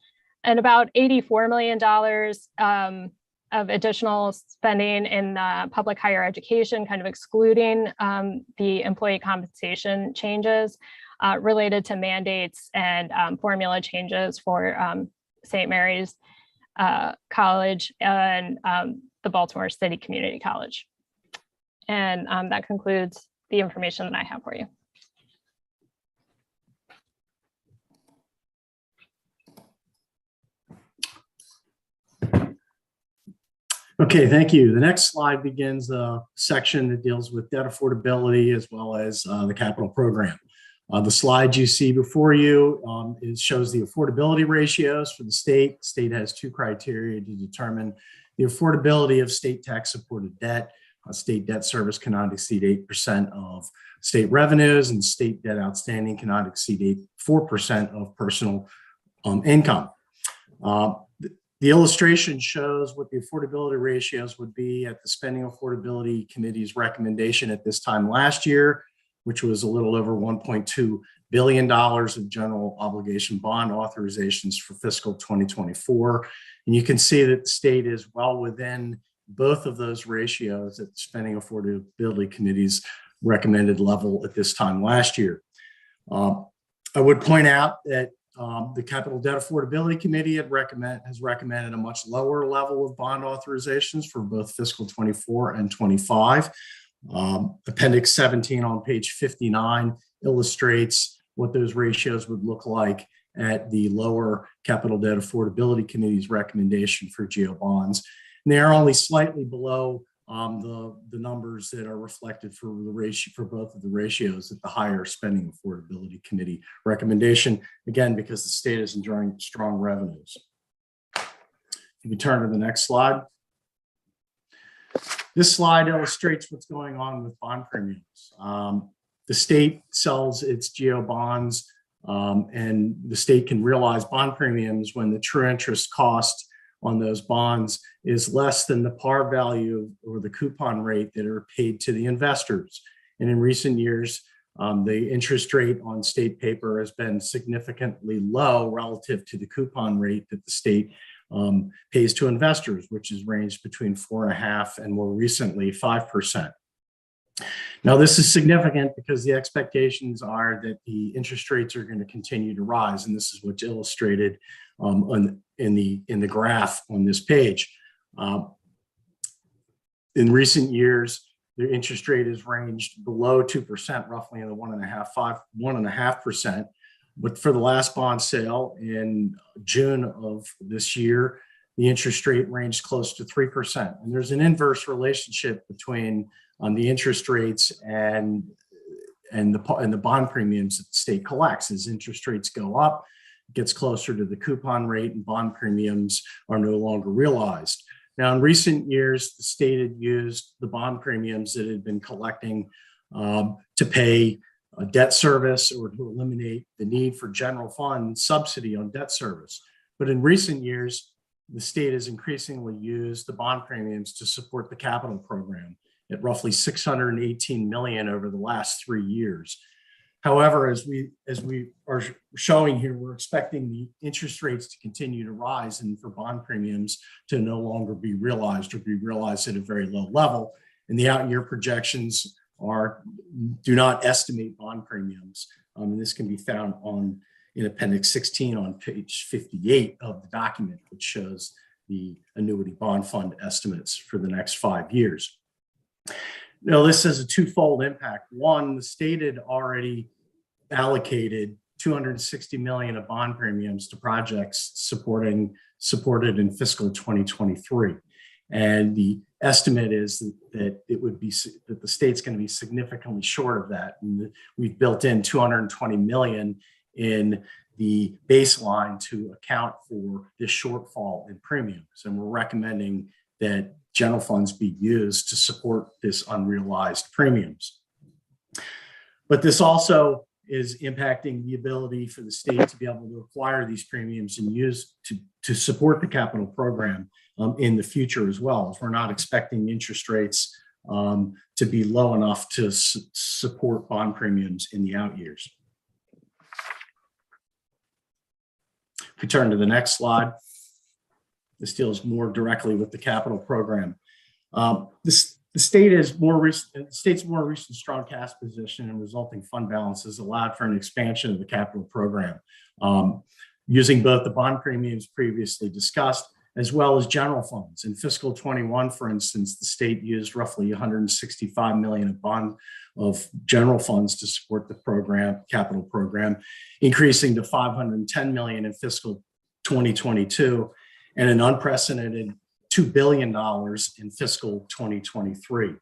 S6: and about $84 million of additional spending in public higher education, kind of excluding the employee compensation changes related to mandates and formula changes for St. Mary's College and the Baltimore City Community College. And that concludes the information that I have for you.
S7: Okay, thank you. The next slide begins the section that deals with debt affordability as well as the capital program. The slide you see before you it shows the affordability ratios for the state. The state has two criteria to determine the affordability of state tax supported debt. State debt service cannot exceed 8% of state revenues, and state debt outstanding cannot exceed 4% of personal income. The illustration shows what the affordability ratios would be at the Spending Affordability Committee's recommendation at this time last year, which was a little over $1.2 billion of general obligation bond authorizations for fiscal 2024. And you can see that the state is well within both of those ratios at the Spending Affordability Committee's recommended level at this time last year. I would point out that the Capital Debt Affordability Committee has recommended a much lower level of bond authorizations for both fiscal 24 and 25. Appendix 17 on page 59 illustrates what those ratios would look like at the lower Capital Debt Affordability Committee's recommendation for GO bonds. And they are only slightly below the numbers that are reflected for the ratio for both of the ratios at the higher Spending Affordability Committee recommendation, again, because the state is enjoying strong revenues. If we turn to the next slide. This slide illustrates what's going on with bond premiums. The state sells its GO bonds and the state can realize bond premiums when the true interest cost on those bonds is less than the par value or the coupon rate that are paid to the investors. And in recent years, the interest rate on state paper has been significantly low relative to the coupon rate that the state pays to investors, which has ranged between 4.5% and more recently 5%. Now, this is significant because the expectations are that the interest rates are going to continue to rise, and this is what's illustrated in the graph on this page. In recent years, the interest rate has ranged below 2%, roughly in the 1.5%. But for the last bond sale in June of this year, the interest rate ranged close to 3%. And there's an inverse relationship between the interest rates and the bond premiums that the state collects. As interest rates go up, it gets closer to the coupon rate and bond premiums are no longer realized. Now, in recent years, the state had used the bond premiums that it had been collecting to pay debt service or to eliminate the need for general fund subsidy on debt service. But in recent years, the state has increasingly used the bond premiums to support the capital program at roughly $618 million over the last 3 years. However, as we are showing here, we're expecting the interest rates to continue to rise and for bond premiums to no longer be realized or be realized at a very low level. And the out-year projections do not estimate bond premiums. And this can be found in Appendix 16 on page 58 of the document, which shows the annuity bond fund estimates for the next 5 years. Now, this has a twofold impact. One, the state had already allocated $260 million of bond premiums to projects supporting supported in fiscal 2023. And the estimate is that it would be that the state's going to be significantly short of that. And we've built in $220 million in the baseline to account for this shortfall in premiums. And we're recommending that general funds be used to support this unrealized premiums. But this also is impacting the ability for the state to be able to acquire these premiums and use to support the capital program in the future as well, as we're not expecting interest rates to be low enough to support bond premiums in the out years. If we turn to the next slide, this deals more directly with the capital program. The state's more recent strong cash position and resulting fund balances allowed for an expansion of the capital program, using both the bond premiums previously discussed as well as general funds. In fiscal 21, for instance, the state used roughly $165 million of general funds to support the capital program, increasing to $510 million in fiscal 2022 and an unprecedented $2 billion in fiscal 2023.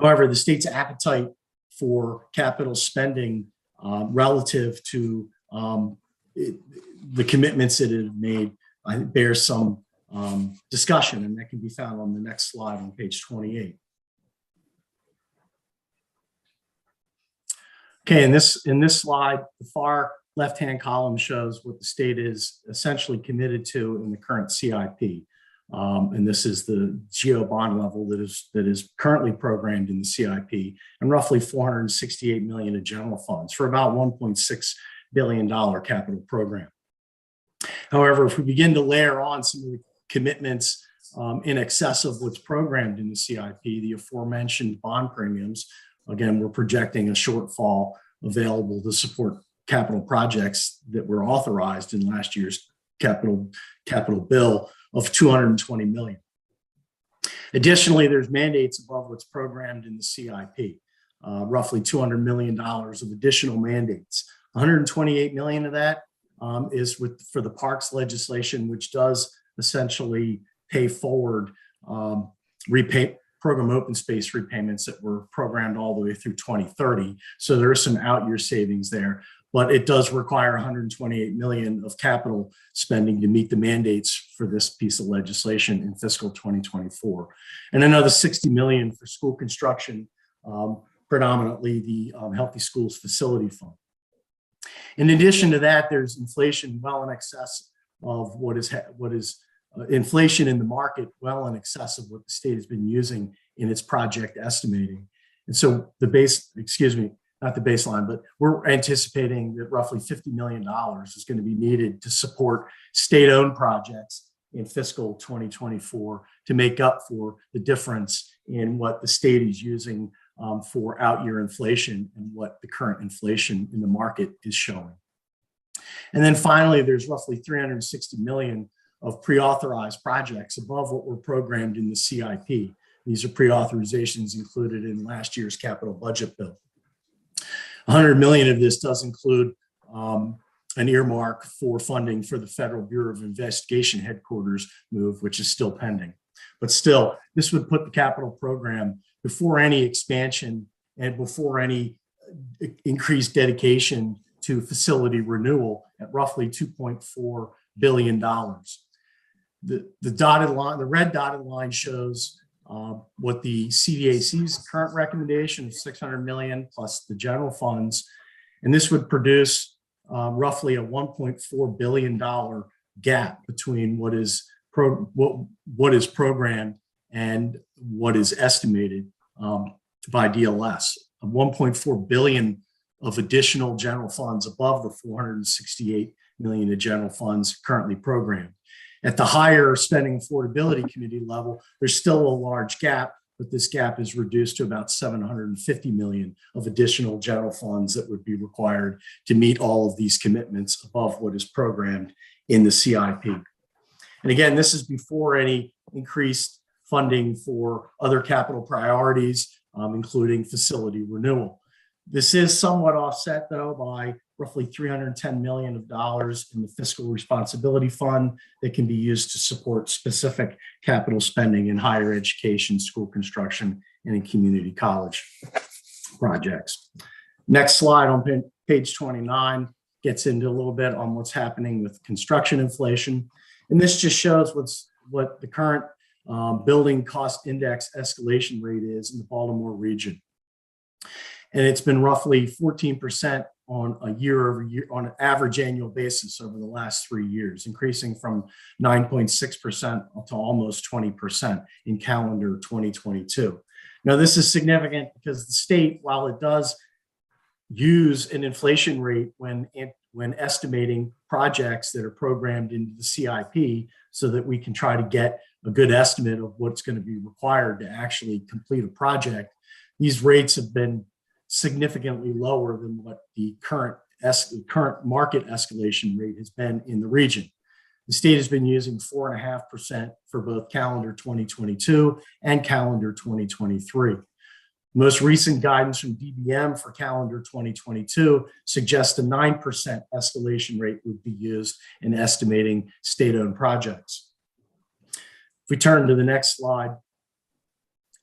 S7: However, the state's appetite for capital spending relative to the commitments it had made bears some discussion, and that can be found on the next slide on page 28. Okay, in this slide, the far left-hand column shows what the state is essentially committed to in the current CIP. And this is the GO bond level that is currently programmed in the CIP, and roughly $468 million in general funds for about $1.6 billion capital program. However, if we begin to layer on some of the commitments in excess of what's programmed in the CIP, the aforementioned bond premiums, again, we're projecting a shortfall available to support capital projects that were authorized in last year's capital bill of $220 million. Additionally, there's mandates above what's programmed in the CIP, roughly $200 million of additional mandates. $128 million of that is for the parks legislation, which does essentially pay forward program open space repayments that were programmed all the way through 2030. So there is some out year savings there, but it does require $128 million of capital spending to meet the mandates for this piece of legislation in fiscal 2024. And another $60 million for school construction, predominantly the Healthy Schools Facility Fund. In addition to that, there's inflation well in excess of what is inflation in the market, well in excess of what the state has been using in its project estimating. And so not the baseline, but we're anticipating that roughly $50 million is going to be needed to support state-owned projects in fiscal 2024 to make up for the difference in what the state is using for out-year inflation and what the current inflation in the market is showing. And then finally, there's roughly $360 million of pre-authorized projects above what were programmed in the CIP. These are pre-authorizations included in last year's capital budget bill. $100 million of this does include an earmark for funding for the Federal Bureau of Investigation headquarters move, which is still pending. But still, this would put the capital program before any expansion and before any increased dedication to facility renewal at roughly $2.4 billion. The red dotted line shows what the CDAC's current recommendation of $600 million plus the general funds, and this would produce roughly a $1.4 billion gap between what is programmed and what is estimated by DLS. $1.4 billion of additional general funds above the $468 million of general funds currently programmed. At the higher spending affordability committee level, there's still a large gap, but this gap is reduced to about $750 million of additional general funds that would be required to meet all of these commitments above what is programmed in the CIP. And again, this is before any increased funding for other capital priorities, including facility renewal. This is somewhat offset, though, by roughly $310 million in the Fiscal Responsibility Fund that can be used to support specific capital spending in higher education, school construction, and in community college projects. Next slide on page 29 gets into a little bit on what's happening with construction inflation. And this just shows what the current building cost index escalation rate is in the Baltimore region. And it's been roughly 14% on a year-over-year, on an average annual basis over the last 3 years, increasing from 9.6% to almost 20% in calendar 2022. Now, this is significant because the state, while it does use an inflation rate when estimating projects that are programmed into the CIP so that we can try to get a good estimate of what's going to be required to actually complete a project, these rates have been significantly lower than what the current market escalation rate has been in the region. The state has been using 4.5% for both calendar 2022 and calendar 2023. Most recent guidance from DBM for calendar 2022 suggests a 9% escalation rate would be used in estimating state-owned projects. If we turn to the next slide,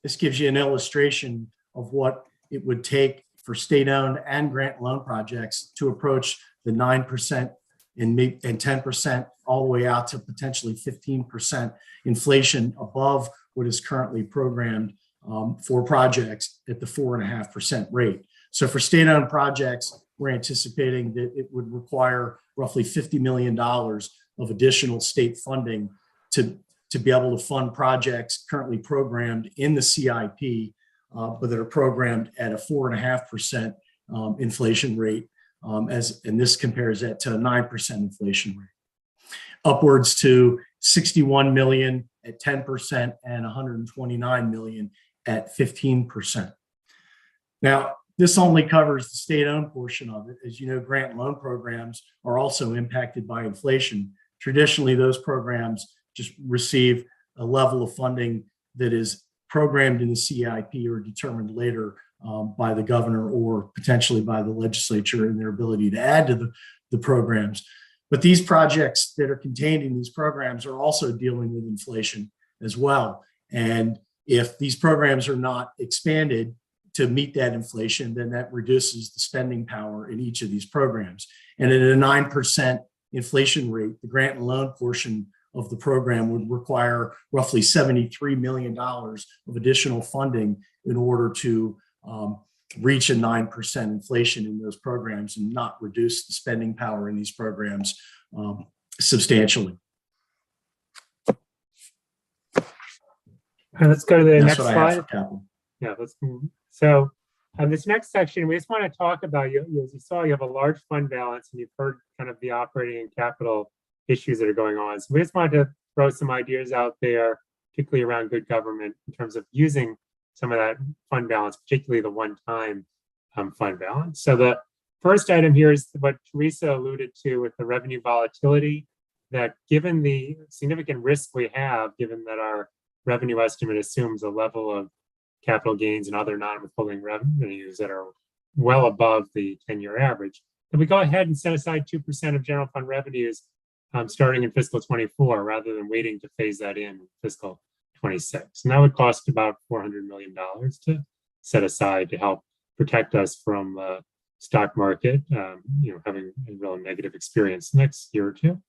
S7: this gives you an illustration of what it would take for state-owned and grant loan projects to approach the 9% and 10% all the way out to potentially 15% inflation above what is currently programmed for projects at the 4.5% rate. So for state-owned projects, we're anticipating that it would require roughly $50 million of additional state funding to be able to fund projects currently programmed in the CIP, but that are programmed at a 4.5% inflation rate, and this compares that to a 9% inflation rate. Upwards to $61 million at 10% and $129 million at 15%. Now, this only covers the state-owned portion of it. As you know, grant loan programs are also impacted by inflation. Traditionally, those programs just receive a level of funding that is programmed in the CIP or determined later by the governor or potentially by the legislature in their ability to add to the programs. But these projects that are contained in these programs are also dealing with inflation as well. And if these programs are not expanded to meet that inflation, then that reduces the spending power in each of these programs. And at a 9% inflation rate, the grant and loan portion of the program would require roughly $73 million of additional funding in order to reach a 9% inflation in those programs and not reduce the spending power in these programs substantially.
S3: Let's go to the
S7: That's
S3: next
S7: what I have
S3: slide.
S7: for capital.
S3: Yeah, let's move. So this next section, we just want to talk about, as you saw, you have a large fund balance and you've heard kind of the operating and capital issues that are going on. So we just wanted to throw some ideas out there, particularly around good government in terms of using some of that fund balance, particularly the one-time fund balance. So the first item here is what Teresa alluded to with the revenue volatility, that given the significant risk we have, given that our revenue estimate assumes a level of capital gains and other non-withholding revenues that are well above the 10-year average, that we go ahead and set aside 2% of general fund revenues starting in fiscal 24, rather than waiting to phase that in fiscal 26. And that would cost about $400 million to set aside to help protect us from the stock market, having a real negative experience next year or two.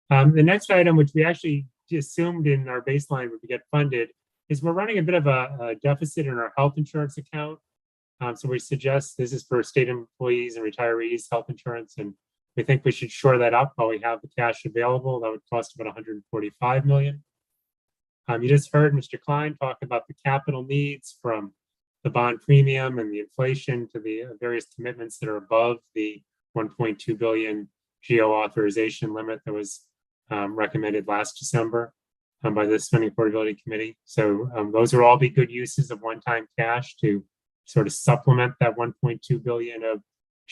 S3: The next item, which we actually assumed in our baseline would get funded, is we're running a bit of a deficit in our health insurance account. So we suggest this is for state employees and retirees health insurance, and we think we should shore that up while we have the cash available. That would cost about $145 million. You just heard Mr. Klein talk about the capital needs from the bond premium and the inflation to the various commitments that are above the $1.2 billion GO authorization limit that was recommended last December by the Spending Affordability Committee. So those will all be good uses of one-time cash to sort of supplement that $1.2 billion of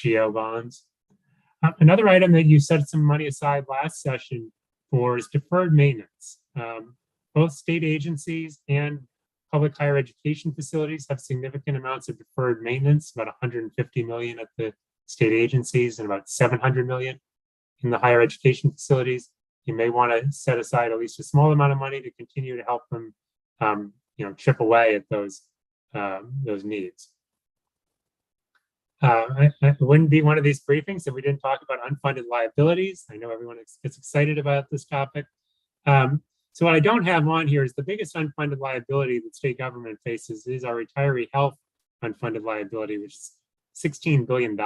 S3: GO bonds. Another item that you set some money aside last session for is deferred maintenance. Both state agencies and public higher education facilities have significant amounts of deferred maintenance, about $150 million at the state agencies and about 700 million in the higher education facilities. You may want to set aside at least a small amount of money to continue to help them, chip away at those needs. It wouldn't be one of these briefings if we didn't talk about unfunded liabilities. I know everyone gets excited about this topic. So what I don't have on here is the biggest unfunded liability that state government faces is our retiree health unfunded liability, which is $16 billion.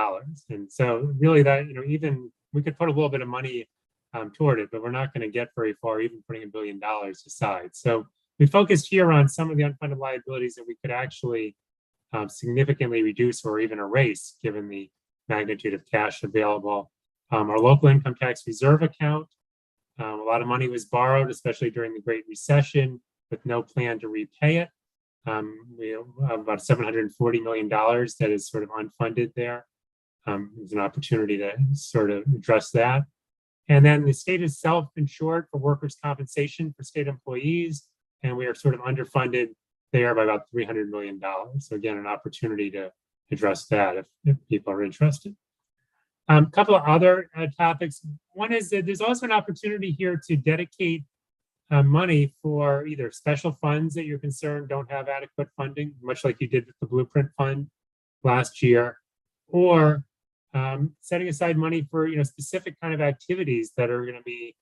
S3: And so really that, even we could put a little bit of money toward it, but we're not going to get very far, even putting $1 billion aside. So we focused here on some of the unfunded liabilities that we could actually significantly reduce or even erase, given the magnitude of cash available. Our local income tax reserve account, a lot of money was borrowed, especially during the Great Recession, with no plan to repay it. We have about $740 million that is sort of unfunded there. There's an opportunity to sort of address that. And then the state is self-insured for workers' compensation for state employees, and we are sort of underfunded there by about $300 million. So again, an opportunity to address that if people are interested. A couple of other topics. One is that there's also an opportunity here to dedicate money for either special funds that you're concerned don't have adequate funding, much like you did with the Blueprint Fund last year, or setting aside money for specific kind of activities that are going to be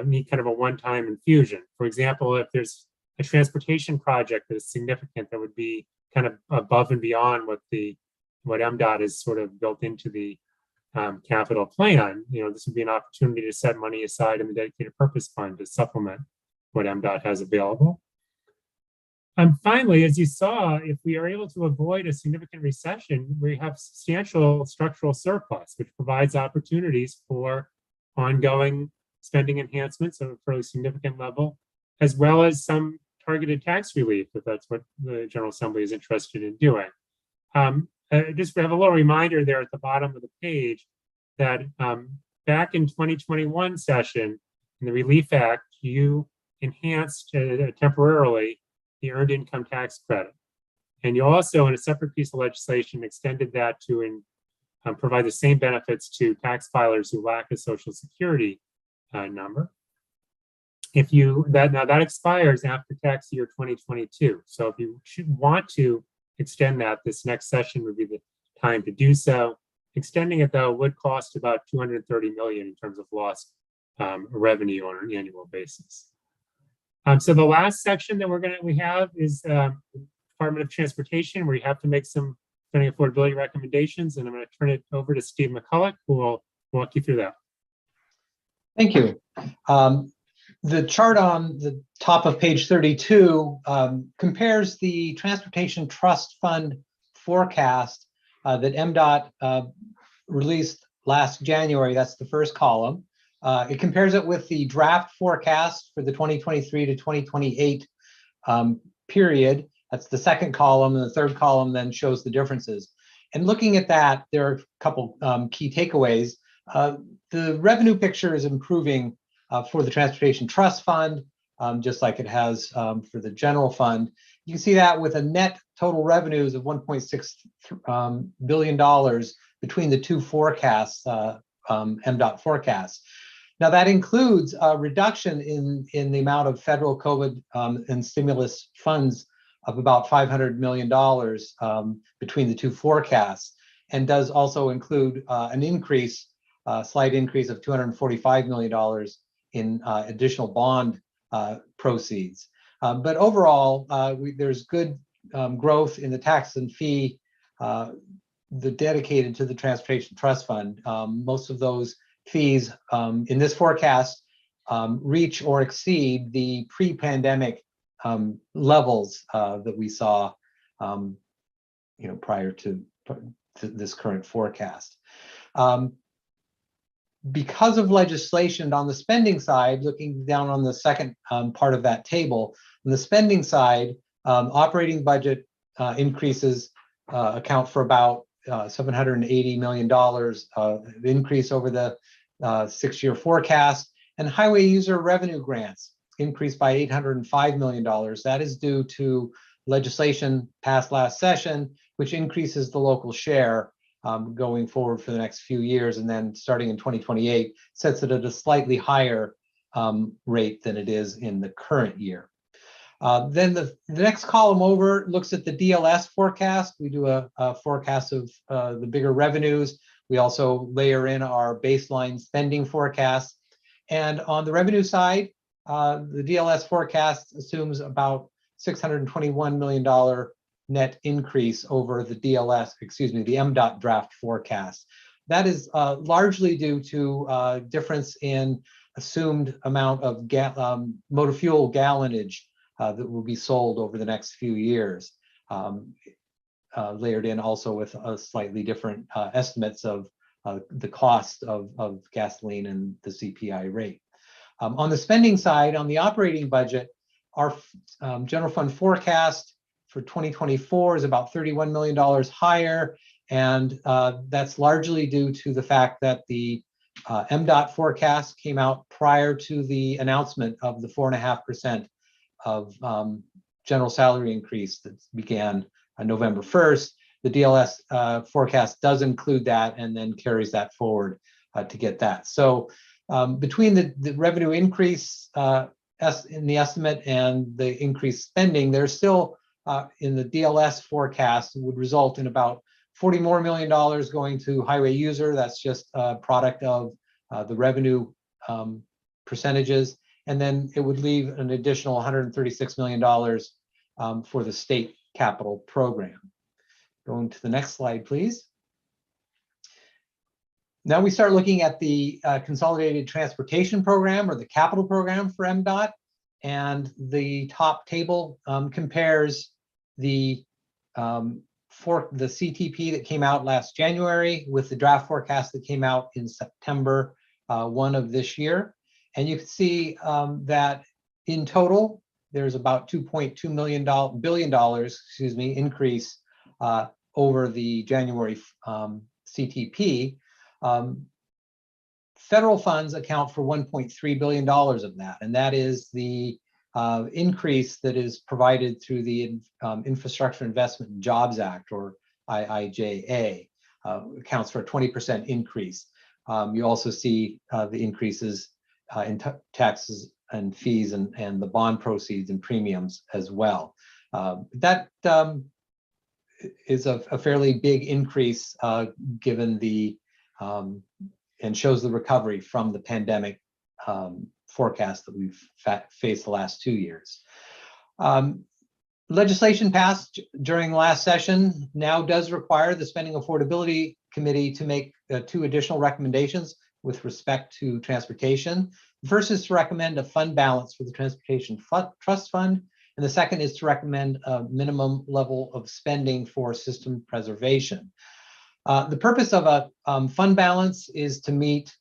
S3: need kind of a one-time infusion. For example, if there's a transportation project that is significant that would be kind of above and beyond what MDOT is sort of built into the capital plan, this would be an opportunity to set money aside in the dedicated purpose fund to supplement what MDOT has available. And finally, as you saw, if we are able to avoid a significant recession, we have substantial structural surplus, which provides opportunities for ongoing spending enhancements at a fairly significant level, as well as some targeted tax relief, if that's what the General Assembly is interested in doing. Just have a little reminder there at the bottom of the page that back in 2021 session, in the Relief Act, you enhanced temporarily the earned income tax credit. And you also, in a separate piece of legislation, extended that to provide the same benefits to tax filers who lack a Social Security number. That expires after tax year 2022. So if you want to extend that, this next session would be the time to do so. Extending it, though, would cost about $230 million in terms of lost revenue on an annual basis. So the last section that we have is Department of Transportation, where you have to make some spending affordability recommendations, and I'm going to turn it over to Steve McCulloch, who will walk you through that.
S8: Thank you. The chart on the top of page 32 compares the Transportation Trust Fund forecast that MDOT released last January. That's the first column. It compares it with the draft forecast for the 2023 to 2028 period. That's the second column, and the third column then shows the differences. And looking at that, there are a couple key takeaways. The revenue picture is improving for the Transportation Trust Fund, just like it has for the general fund. You can see that with a net total revenues of $1.6 billion between the two forecasts, MDOT forecasts. Now that includes a reduction in the amount of federal COVID and stimulus funds of about $500 million between the two forecasts, and does also include an increase, slight increase of $245 million in additional bond proceeds. But overall, there's good growth in the tax and fee dedicated to the Transportation Trust Fund. Most of those fees in this forecast reach or exceed the pre-pandemic levels that we saw, prior to this current forecast. Because of legislation on the spending side, looking down on the second part of that table, on the spending side, operating budget increases account for about $780 million increase over the 6-year forecast, and highway user revenue grants increased by $805 million. That is due to legislation passed last session, which increases the local share going forward for the next few years, and then starting in 2028 sets it at a slightly higher rate than it is in the current year. Then the next column over looks at the DLS forecast. We do a forecast of the bigger revenues. We also layer in our baseline spending forecast. And on the revenue side, the DLS forecast assumes about $621 million net increase over the the MDOT draft forecast. That is largely due to difference in assumed amount of motor fuel gallonage that will be sold over the next few years, layered in also with slightly different estimates of the cost of gasoline and the CPI rate. On the spending side, on the operating budget, our general fund forecast for 2024 is about $31 million higher, and that's largely due to the fact that the MDOT forecast came out prior to the announcement of the 4.5% of general salary increase that began on November 1st. The DLS forecast does include that and then carries that forward to get that. So between the revenue increase in the estimate and the increased spending, there's still in the DLS forecast would result in about $40 more million going to highway user. That's just a product of the revenue percentages. And then it would leave an additional $136 million for the state capital program. Going to the next slide, please. Now we start looking at the consolidated transportation program, or the capital program for MDOT. And the top table compares the CTP that came out last January with the draft forecast that came out in September 1 of this year. And you can see that in total, there's about $2.2 billion increase over the January CTP. Federal funds account for $1.3 billion of that, and that is the increase that is provided through the Infrastructure Investment and Jobs Act, or IIJA, accounts for a 20% increase. You also see the increases in taxes and fees and the bond proceeds and premiums as well. That is a fairly big increase given the and shows the recovery from the pandemic forecast that we've faced the last 2 years. Legislation passed during the last session now does require the Spending Affordability Committee to make 2 additional recommendations with respect to transportation. The first is to recommend a fund balance for the Transportation Trust Fund, and the second is to recommend a minimum level of spending for system preservation. The purpose of a fund balance is to meet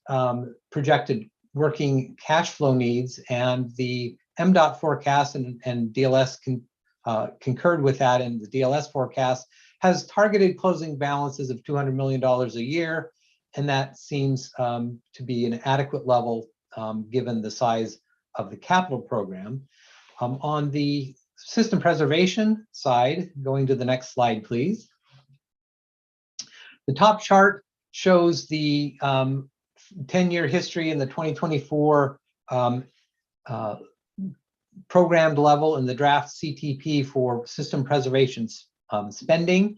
S8: projected working cash flow needs, and the MDOT forecast and DLS concurred with that, and the DLS forecast has targeted closing balances of $200 million a year, and that seems to be an adequate level given the size of the capital program. On the system preservation side, going to the next slide, please. The top chart shows the 10-year history in the 2024 programmed level in the draft CTP for system preservation spending.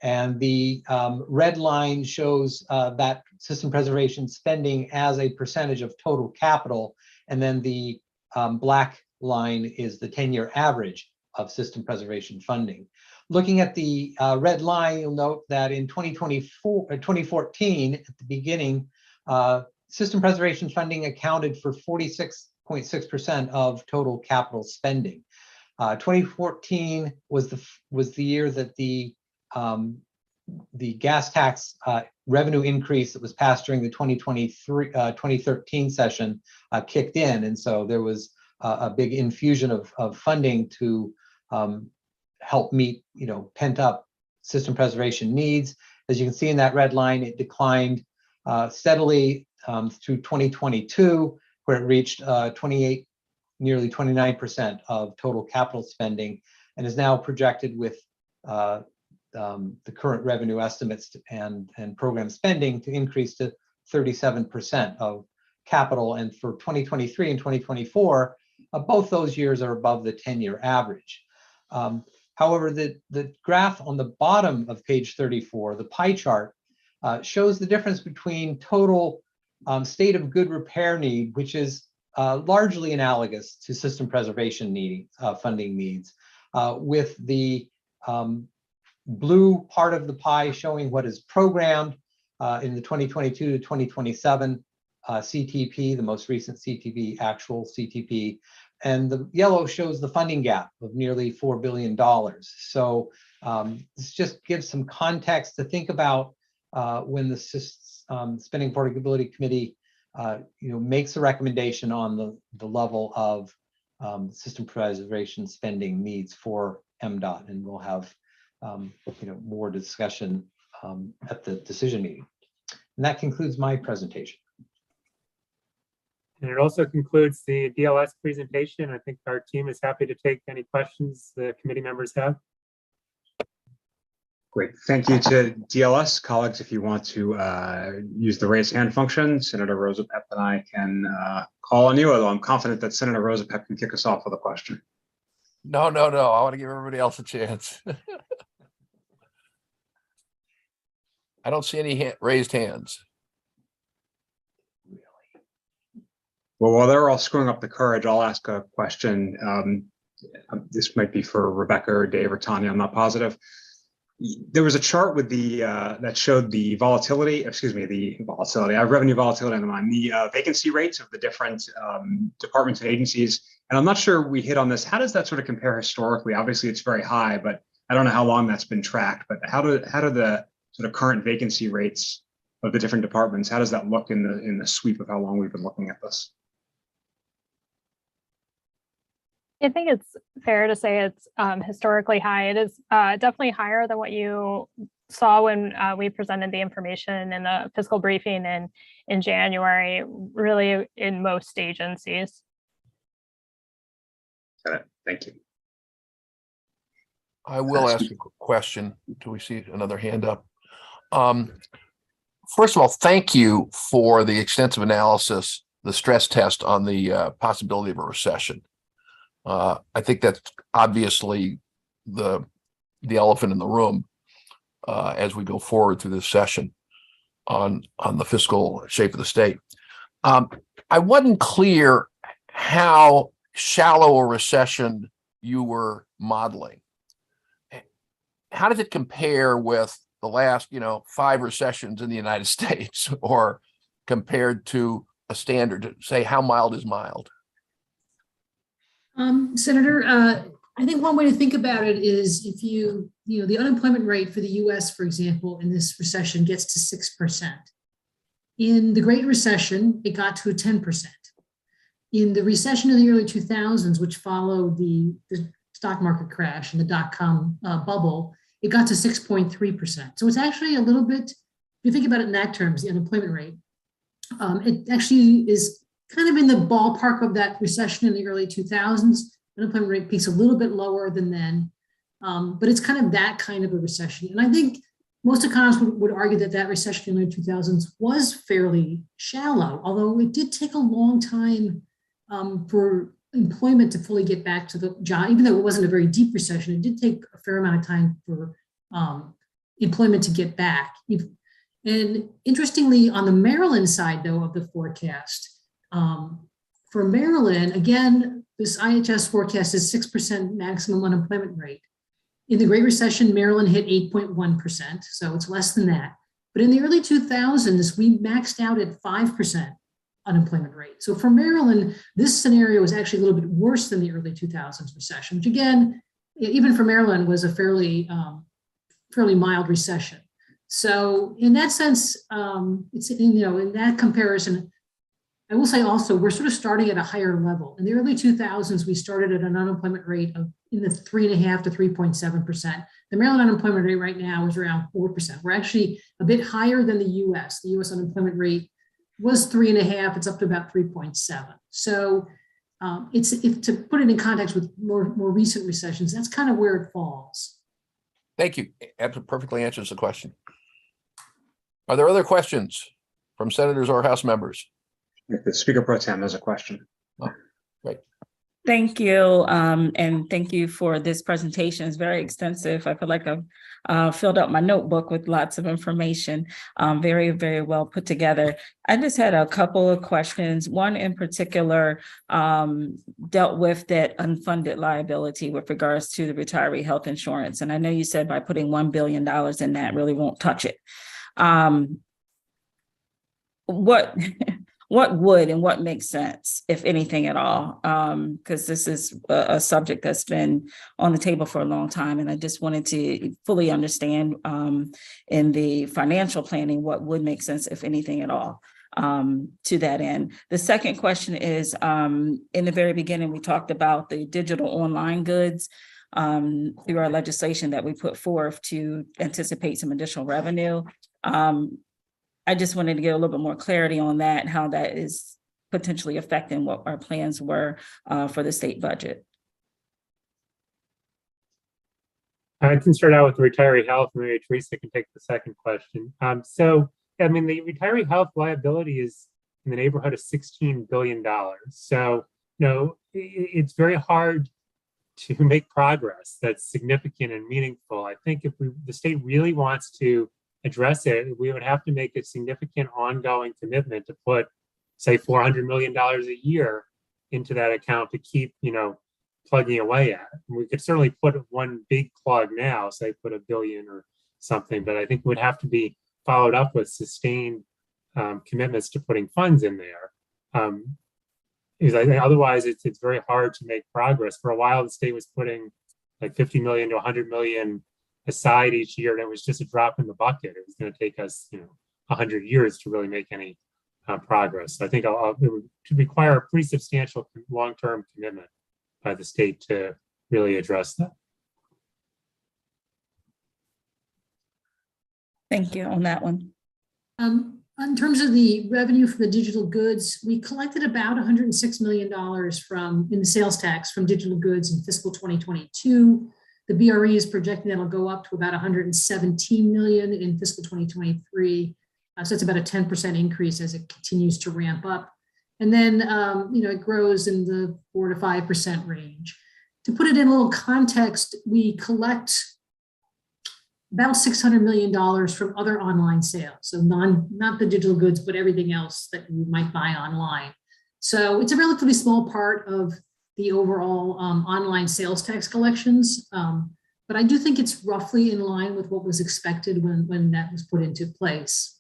S8: And the red line shows that system preservation spending as a percentage of total capital. And then the black line is the 10-year average of system preservation funding. Looking at the red line, you'll note that in 2014, at the beginning, system preservation funding accounted for 46.6% of total capital spending. 2014 was the year that the gas tax revenue increase that was passed during the 2013 session kicked in, and so there was a big infusion of funding to help meet pent up system preservation needs. As you can see in that red line, it declined steadily through 2022, where it reached nearly 29% of total capital spending, and is now projected with the current revenue estimates and program spending to increase to 37% of capital. And for 2023 and 2024, both those years are above the 10-year average. However, the graph on the bottom of page 34, the pie chart, shows the difference between total state of good repair need, which is largely analogous to system preservation funding needs, with the blue part of the pie showing what is programmed in the 2022 to 2027 CTP, the most recent CTP, actual CTP, and the yellow shows the funding gap of nearly $4 billion. So this just gives some context to think about when the Spending Affordability Committee makes a recommendation on the level of system preservation spending needs for MDOT, and we'll have more discussion at the decision meeting. And that concludes my presentation.
S3: And it also concludes the DLS presentation. I think our team is happy to take any questions the committee members have.
S1: Great. Thank you to DLS. Colleagues, if you want to use the raise hand function, Senator Rosapep and I can call on you, although I'm confident that Senator Rosapep can kick us off with a question.
S2: No. I want to give everybody else a chance. I don't see any raised hands.
S1: Well, while they're all screwing up the courage, I'll ask a question. This might be for Rebecca or Dave or Tanya, I'm not positive. There was a chart with the that showed the volatility, I have revenue volatility on the vacancy rates of the different departments and agencies. And I'm not sure we hit on this. How does that sort of compare historically? Obviously, it's very high, but I don't know how long that's been tracked. But how do the sort of current vacancy rates of the different departments, how does that look in the sweep of how long we've been looking at this?
S6: I think it's fair to say it's historically high. It is definitely higher than what you saw when we presented the information in the fiscal briefing in January, really in most agencies.
S1: Got it. Thank you.
S2: I will ask a question. Do we see another hand up? First of all, thank you for the extensive analysis, the stress test on the possibility of a recession. I think that's obviously the elephant in the room as we go forward through this session on the fiscal shape of the state. I wasn't clear how shallow a recession you were modeling. How does it compare with the last, 5 recessions in the United States, or compared to a standard? Say, how mild is mild?
S4: Senator, I think one way to think about it is if the unemployment rate for the US, for example, in this recession gets to 6%. In the Great Recession, it got to 10%. In the recession of the early 2000s, which followed the stock market crash and the dot-com bubble, it got to 6.3%. So it's actually a little bit, if you think about it in that terms, the unemployment rate, it actually is kind of in the ballpark of that recession in the early 2000s. Unemployment rate peaks a little bit lower than then, but it's kind of that kind of a recession. And I think most economists would argue that recession in the early 2000s was fairly shallow, although it did take a long time for employment to fully get back to the job. Even though it wasn't a very deep recession, it did take a fair amount of time for employment to get back. And interestingly, on the Maryland side, though, of the forecast, for Maryland, again, this IHS forecast is 6% maximum unemployment rate. In the Great Recession, Maryland hit 8.1%, so it's less than that. But in the early 2000s, we maxed out at 5% unemployment rate. So for Maryland, this scenario was actually a little bit worse than the early 2000s recession, which again, even for Maryland, was a fairly mild recession. So in that sense, it's in that comparison. I will say also, we're sort of starting at a higher level. In the early 2000s, we started at an unemployment rate of in the 3.5 to 3.7%. The Maryland unemployment rate right now is around 4%. We're actually a bit higher than the US. The US unemployment rate was 3.5, it's up to about 3.7. So to put it in context with more recent recessions, that's kind of where it falls.
S2: Thank you. Perfectly answers the question. Are there other questions from senators or House members?
S1: The Speaker Pro Tem has a question.
S9: Thank you. And thank you for this presentation. It's very extensive. I feel like I've filled up my notebook with lots of information. Very, very well put together. I just had a couple of questions. One in particular dealt with that unfunded liability with regards to the retiree health insurance. And I know you said by putting $1 billion in that really won't touch it. What would and what makes sense, if anything at all? Because this is a subject that's been on the table for a long time, and I just wanted to fully understand in the financial planning what would make sense, if anything at all, to that end. The second question is, in the very beginning, we talked about the digital online goods through our legislation that we put forth to anticipate some additional revenue. I just wanted to get a little bit more clarity on that, how that is potentially affecting what our plans were for the state budget.
S3: I can start out with retiree health, and maybe Teresa can take the second question. So, I mean, the retiree health liability is in the neighborhood of $16 billion. So, it's very hard to make progress that's significant and meaningful. I think if the state really wants to address it, we would have to make a significant ongoing commitment to put, say, $400 million a year into that account to keep, plugging away at. And we could certainly put one big plug now, say put $1 billion or something, but I think it would have to be followed up with sustained commitments to putting funds in there. Because I think otherwise it's very hard to make progress. For a while, the state was putting like 50 million to 100 million aside each year, and it was just a drop in the bucket. It was going to take us, 100 years to really make any progress. So I think it would require a pretty substantial long-term commitment by the state to really address that.
S9: Thank you on that one.
S4: In terms of the revenue for the digital goods, we collected about $106 million in the sales tax from digital goods in fiscal 2022. The BRE is projecting that'll go up to about 117 million in fiscal 2023. So it's about a 10% increase as it continues to ramp up. And then, it grows in the 4 to 5% range. To put it in a little context, we collect about $600 million from other online sales. So not the digital goods, but everything else that you might buy online. So it's a relatively small part of the overall online sales tax collections. But I do think it's roughly in line with what was expected when that was put into place.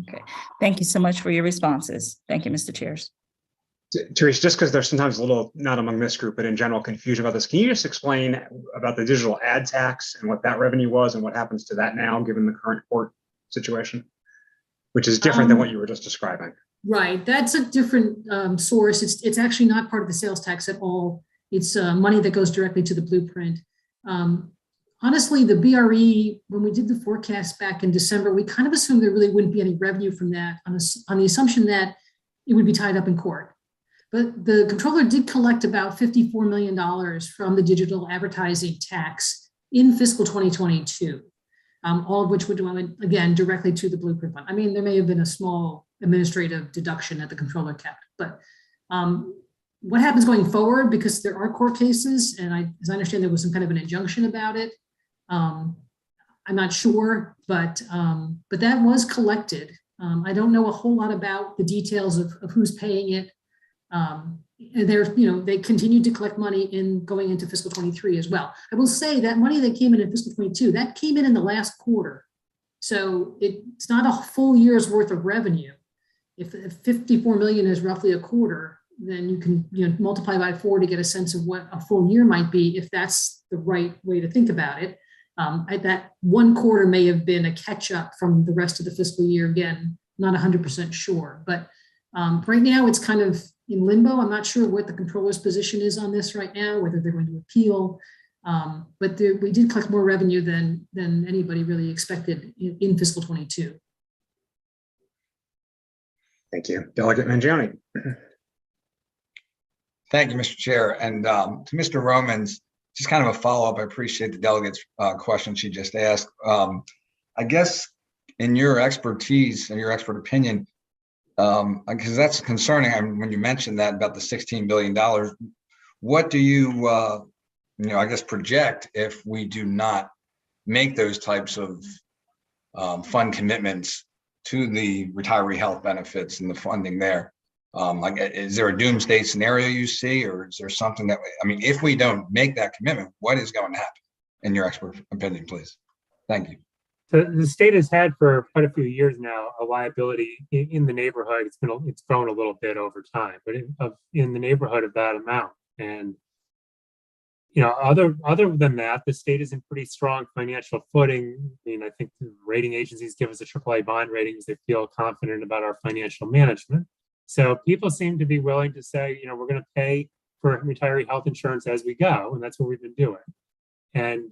S9: Okay, thank you so much for your responses. Thank you, Mr. Chairs.
S1: Teresa, just because there's sometimes a little, not among this group, but in general confusion about this, can you just explain about the digital ad tax and what that revenue was and what happens to that now, given the current court situation, which is different than what you were just describing?
S4: Right, that's a different source. It's actually not part of the sales tax at all. It's money that goes directly to the blueprint. Honestly, the BRE, when we did the forecast back in December, we kind of assumed there really wouldn't be any revenue from that on the assumption that it would be tied up in court. But the comptroller did collect about $54 million from the digital advertising tax in fiscal 2022, all of which would go, again, directly to the blueprint fund. I mean, there may have been a small administrative deduction that the comptroller kept, but what happens going forward, because there are court cases, and as I understand, there was some kind of an injunction about it. I'm not sure, but that was collected. I don't know a whole lot about the details of who's paying it. They continued to collect money going into fiscal 23 as well. I will say that money that came in fiscal 22, that came in the last quarter. So it's not a full year's worth of revenue. If 54 million is roughly a quarter, then you can multiply by 4 to get a sense of what a full year might be, if that's the right way to think about it. That one quarter may have been a catch up from the rest of the fiscal year. Again, not 100% sure, but right now it's kind of in limbo. I'm not sure what the controller's position is on this right now, whether they're going to appeal. But we did collect more revenue than anybody really expected in fiscal 22.
S1: Thank you. Delegate Mangione.
S10: Thank you, Mr. Chair. And to Mr. Romans, just kind of a follow-up. I appreciate the delegate's question she just asked. I guess in your expertise and your expert opinion, because that's concerning. I mean, when you mentioned that about the $16 billion, what do you, I guess, project if we do not make those types of fund commitments to the retiree health benefits and the funding there? Like, is there a doomsday scenario you see, or is there something that, I mean, if we don't make that commitment, what is going to happen in your expert opinion, please? Thank you.
S3: So the state has had for quite a few years now a liability in the neighborhood. It's grown a little bit over time, but in the neighborhood of that amount. And other than that, the state is in pretty strong financial footing. I mean, I think the rating agencies give us a AAA bond ratings. They feel confident about our financial management. So people seem to be willing to say, we're going to pay for retiree health insurance as we go, and that's what we've been doing. And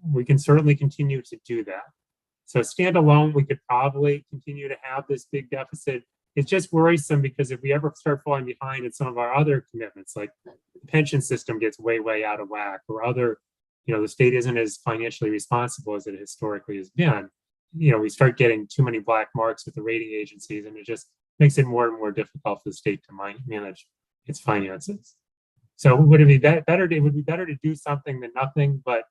S3: we can certainly continue to do that. So standalone, we could probably continue to have this big deficit. It's just worrisome because if we ever start falling behind in some of our other commitments, like the pension system gets way out of whack, or other, the state isn't as financially responsible as it historically has been, we start getting too many black marks with the rating agencies, and it just makes it more and more difficult for the state to manage its finances. So would it be better? It would be better to do something than nothing, but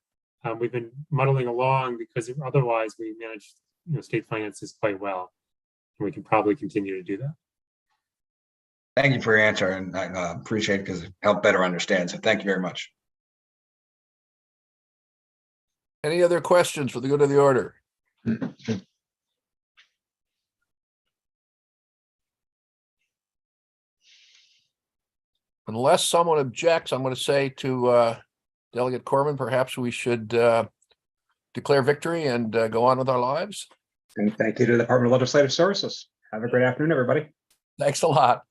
S3: we've been muddling along because otherwise we manage state finances quite well, and we can probably continue to do that.
S10: Thank you for your answer, and I appreciate it because it helped better understand. So thank you very much.
S2: Any other questions for the good of the order? Unless someone objects, I'm going to say to Delegate Corman, perhaps we should declare victory and go on with our lives.
S1: And thank you to the Department of Legislative Services. Have a great afternoon, everybody.
S2: Thanks a lot.